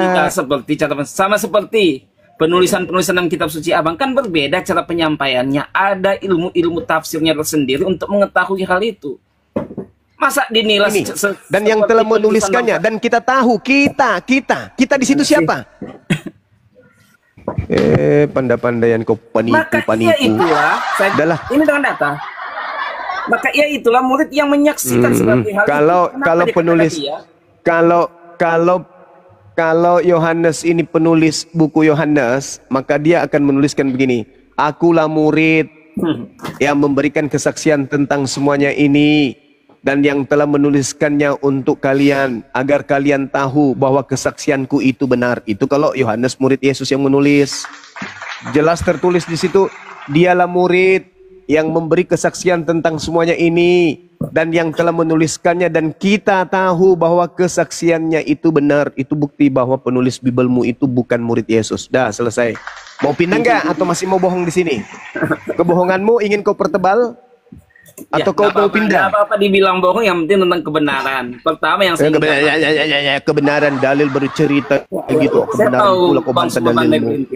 kita seperti cara sama seperti penulisan-penulisan dalam kitab suci Abang kan berbeda cara penyampaiannya. Ada ilmu-ilmu tafsirnya tersendiri untuk mengetahui hal itu. Masa dinilai dan yang telah menuliskannya dan kita tahu kita di situ siapa? Pandai-pandaian kau penipu. Ini dengan data. Maka ia itulah murid yang menyaksikan seperti hal itu. Kalau Yohanes ini penulis buku Yohanes, maka dia akan menuliskan begini: akulah murid yang memberikan kesaksian tentang semuanya ini, dan yang telah menuliskannya untuk kalian, agar kalian tahu bahwa kesaksianku itu benar. Itu kalau Yohanes murid Yesus yang menulis. Jelas tertulis di situ, dialah murid yang memberi kesaksian tentang semuanya ini, dan yang telah menuliskannya, dan kita tahu bahwa kesaksiannya itu benar. Itu bukti bahwa penulis Bibelmu itu bukan murid Yesus. Dah, selesai. Mau pindah nggak atau masih mau bohong di sini? Kebohonganmu ingin kau pertebal? Atau kau mau pindah? Apa-apa dibilang bohong, yang penting tentang kebenaran. Pertama yang saya kebenaran, dalil bercerita gitu. Kebenaran pula kau bantah dalilmu.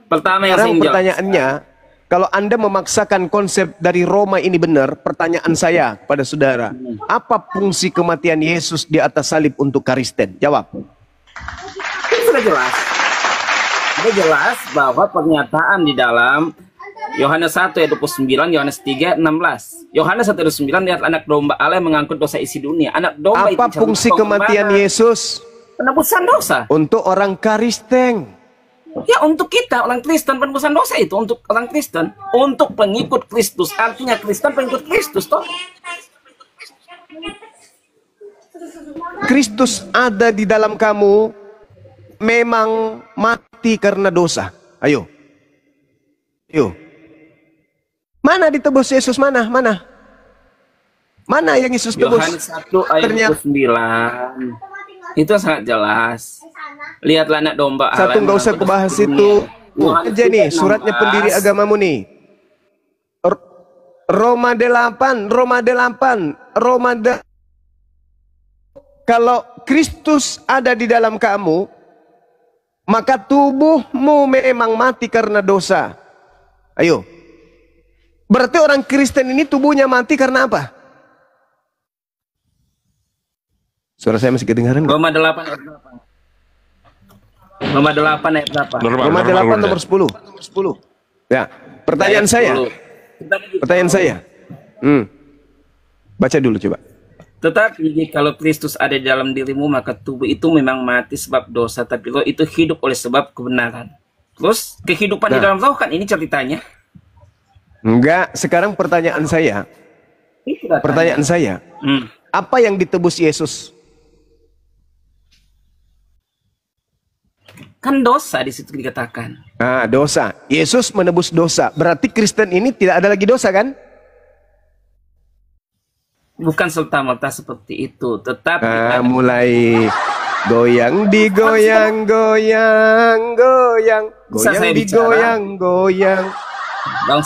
Pertama yang pertanyaannya, kalau Anda memaksakan konsep dari Roma ini benar, pertanyaan saya pada saudara, apa fungsi kematian Yesus di atas salib untuk Kristen? Jawab. Sudah jelas. Sudah jelas bahwa pernyataan di dalam Yohanes 1 ayat 29, Yohanes 3 16. Yohanes 1 ayat 9, lihat anak domba Allah yang mengangkut dosa isi dunia. Anak domba apa itu fungsi kematian Yesus? Penebusan dosa. Untuk orang Kristen. Ya, untuk kita orang Kristen, penebusan dosa itu untuk orang Kristen, untuk pengikut Kristus. Artinya Kristen pengikut Kristus toh. Kristus ada di dalam kamu, memang mati karena dosa. Ayo. Mana ditebus Yesus? Mana yang Yesus tebus? Yohanes 1 ayat 9. Itu sangat jelas. Lihatlah anak domba Allah. Satu nggak usah kebahas itu. Aja nih suratnya pendiri agamamu nih. Roma 8. Kalau Kristus ada di dalam kamu, maka tubuhmu memang mati karena dosa. Ayo. Berarti orang Kristen ini tubuhnya mati karena apa? Suara saya masih kedengaran? Roma 8 ayat berapa? Roma 8 ayat berapa? Roma 8 nomor 10. Ya, pertanyaan saya. Baca dulu coba. Tetapi kalau Kristus ada di dalam dirimu, maka tubuh itu memang mati sebab dosa, tapi roh itu hidup oleh sebab kebenaran. Terus kehidupan di dalam roh kan ini ceritanya. Enggak, sekarang pertanyaan saya. Apa yang ditebus Yesus? Kan dosa di situ dikatakan. Dosa. Yesus menebus dosa. Berarti Kristen ini tidak ada lagi dosa kan? Bukan serta-merta seperti itu, tetapi mulai goyang digoyang, goyang.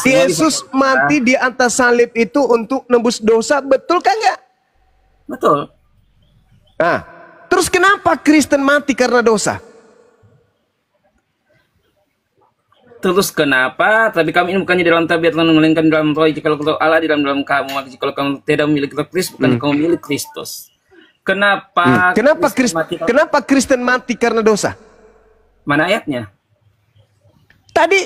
Yesus mati di atas salib itu untuk nebus dosa, betul kan enggak? Betul. Nah, terus kenapa Kristen mati karena dosa? Terus kenapa? Tapi kami ini bukannya dalam tabiat melainkan dalam roh. Jika Allah di dalam kamu, maka jika kamu tidak memiliki roh Kristus, bukan kamu milik Kristus. Kenapa? Kenapa Kristen mati karena dosa? Mana ayatnya? Tadi,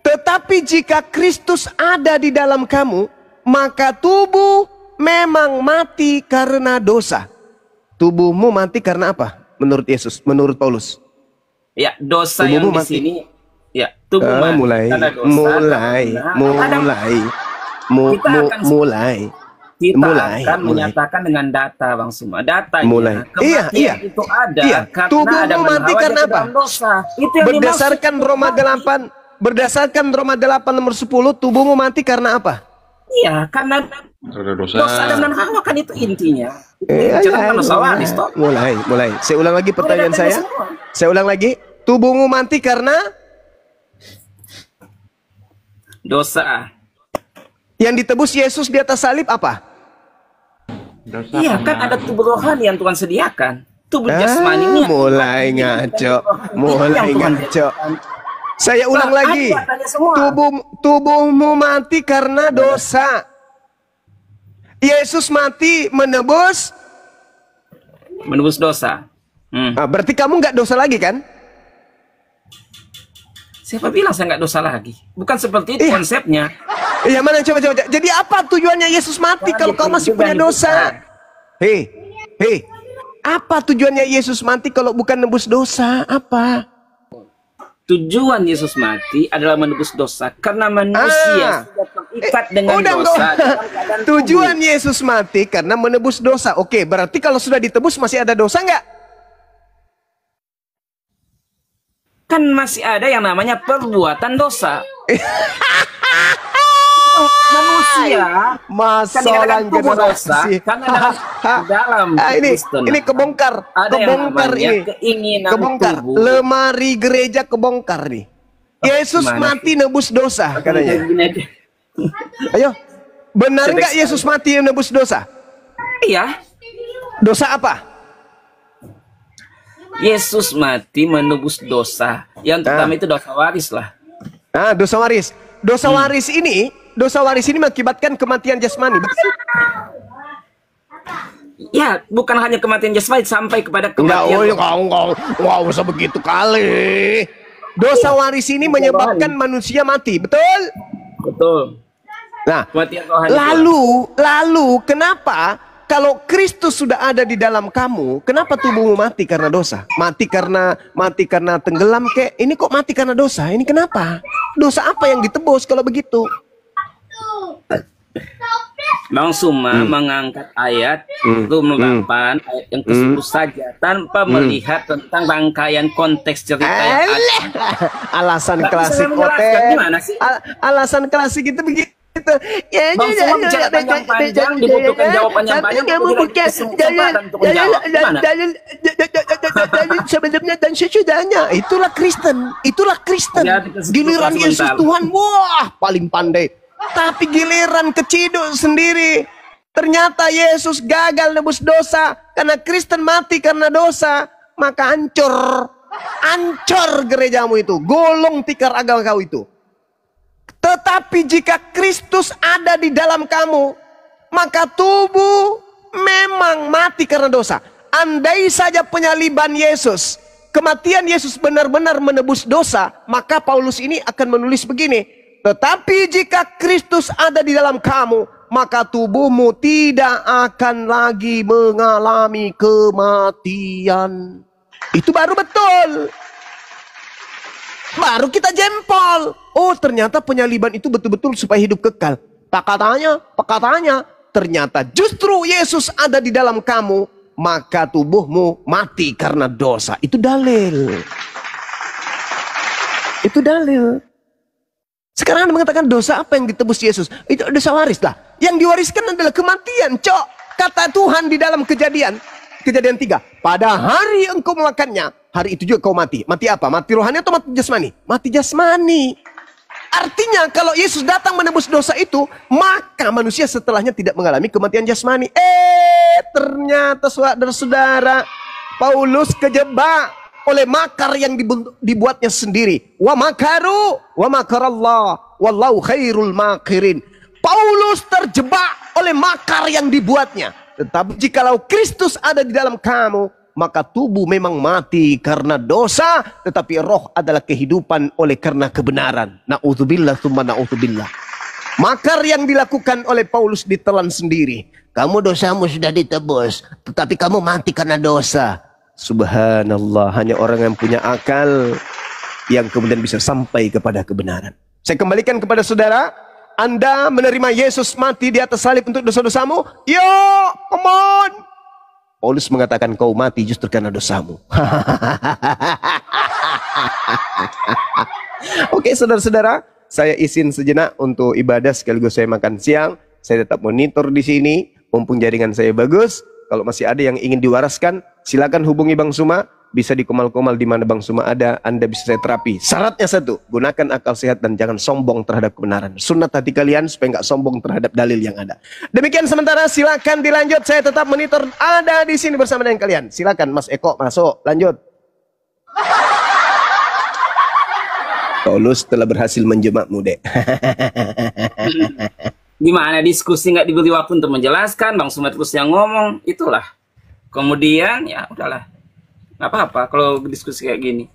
tetapi jika Kristus ada di dalam kamu, maka tubuh memang mati karena dosa. Tubuhmu mati karena apa? Menurut Yesus, menurut Paulus. Ya, dosa tubuhmu yang di mati. sini. Ya, tubuh mati karena dosa. Mulai. Kita akan menyatakan dengan data, Bang Suma. Datanya, kematian itu ada karena tubuhmu ada mati karena apa? Dosa. Itu yang berdasarkan Roma 8, berdasarkan Roma 8 nomor 10, tubuhmu mati karena apa? Iya, karena dosa dan Hawa kan itu intinya. Mulai. Saya ulang lagi pertanyaan saya. Saya ulang lagi. Tubuhmu mati karena dosa. Yang ditebus Yesus di atas salib apa? Dosa. Iya, kan ada tubuh rohani yang Tuhan sediakan. Tubuh jasmani ini. Mulai ngaco. Saya ulang lagi. Tubuhmu mati karena dosa. Yesus mati menebus dosa. Berarti kamu nggak dosa lagi kan? Siapa bilang saya nggak dosa lagi? Bukan seperti itu konsepnya. Iya, mana coba. Jadi apa tujuannya Yesus mati kalau kau masih punya dosa? Hei, apa tujuannya Yesus mati kalau bukan nebus dosa? Apa? Tujuan Yesus mati adalah menebus dosa karena manusia sudah terikat dengan dosa. Tujuan Yesus mati karena menebus dosa. Oke, berarti kalau sudah ditebus masih ada dosa nggak? Kan masih ada yang namanya perbuatan dosa. Manusia masalah generasi dalam ini kebongkar ini kebongkar lemari gereja kebongkar nih. Yesus mati nebus dosa katanya. Ayo, benar nggak Yesus mati nebus dosa? Iya. Dosa apa? Yesus mati menebus dosa. Yang pertama itu dosa waris lah. Dosa waris. Dosa waris ini mengakibatkan kematian jasmani, betul? Ya, bukan hanya kematian jasmani sampai kepada kematian. Enggak usah begitu kali. Dosa waris ini menyebabkan manusia mati, betul? Betul. Nah, lalu kenapa kalau Kristus sudah ada di dalam kamu, kenapa tubuhmu mati karena dosa? Mati karena tenggelam kek? Ini kok mati karena dosa? Ini kenapa? Dosa apa yang ditebus kalau begitu? Bang Suma mengangkat ayat Rum 8 ayat yang ke-10 saja tanpa melihat tentang rangkaian konteks cerita yang ada. Alasan klasik alasan klasik itu begitu. Bang Suma bicara panjang-panjang, dibutuhkan jawaban yang banyak, sebelumnya dan sesudahnya. Itulah Kristen. Giliran Yesus Tuhan, wah paling pandai. Tapi giliran keciduk sendiri, ternyata Yesus gagal nebus dosa. Karena Kristen mati karena dosa, maka hancur gerejamu itu, golong tikar agama kau itu. Tetapi jika Kristus ada di dalam kamu, maka tubuh memang mati karena dosa. Andai saja penyaliban Yesus, kematian Yesus benar-benar menebus dosa, maka Paulus ini akan menulis begini. Tetapi jika Kristus ada di dalam kamu, maka tubuhmu tidak akan lagi mengalami kematian. Itu baru betul. Baru kita jempol. Oh, ternyata penyaliban itu betul-betul supaya hidup kekal. Pak katanya, ternyata justru Yesus ada di dalam kamu, maka tubuhmu mati karena dosa. Itu dalil. Sekarang Anda mengatakan dosa apa yang ditebus Yesus? Itu dosa waris lah. Yang diwariskan adalah kematian, cok. Kata Tuhan di dalam Kejadian 3. Pada hari engkau memakannya, hari itu juga kau mati. Mati apa? Mati rohani atau mati jasmani? Mati jasmani. Artinya kalau Yesus datang menebus dosa itu, maka manusia setelahnya tidak mengalami kematian jasmani. Ternyata saudara-saudara, Paulus kejebak oleh makar yang dibuatnya sendiri. Wa makaru wa makarallah wallahu khairul makirin. Paulus terjebak oleh makar yang dibuatnya. Tetapi jikalau Kristus ada di dalam kamu, maka tubuh memang mati karena dosa, tetapi roh adalah kehidupan oleh karena kebenaran. Na'udzubillah tsumma na'udzubillah. Makar yang dilakukan oleh Paulus ditelan sendiri. Kamu dosamu sudah ditebus, tetapi kamu mati karena dosa. Subhanallah, hanya orang yang punya akal yang kemudian bisa sampai kepada kebenaran. Saya kembalikan kepada saudara, Anda menerima Yesus mati di atas salib untuk dosa-dosamu? Yo, come on. Paulus mengatakan kau mati justru karena dosamu. Oke, saudara-saudara, saya izin sejenak untuk ibadah sekaligus saya makan siang. Saya tetap monitor di sini, mumpung jaringan saya bagus. Kalau masih ada yang ingin diwaraskan, silakan hubungi Bang Suma. Bisa di komal-komal di mana Bang Suma ada, Anda bisa saya terapi. Syaratnya satu, gunakan akal sehat dan jangan sombong terhadap kebenaran. Sunat hati kalian supaya nggak sombong terhadap dalil yang ada. Demikian sementara, silakan dilanjut. Saya tetap monitor ada di sini bersama dengan kalian. Silakan Mas Eko masuk, lanjut. Paulus telah berhasil menjemakmu, Dek. Gimana diskusi nggak diberi waktu untuk menjelaskan, Bang Suma terus yang ngomong, itulah. Kemudian ya udahlah. Nggak apa-apa kalau diskusi kayak gini.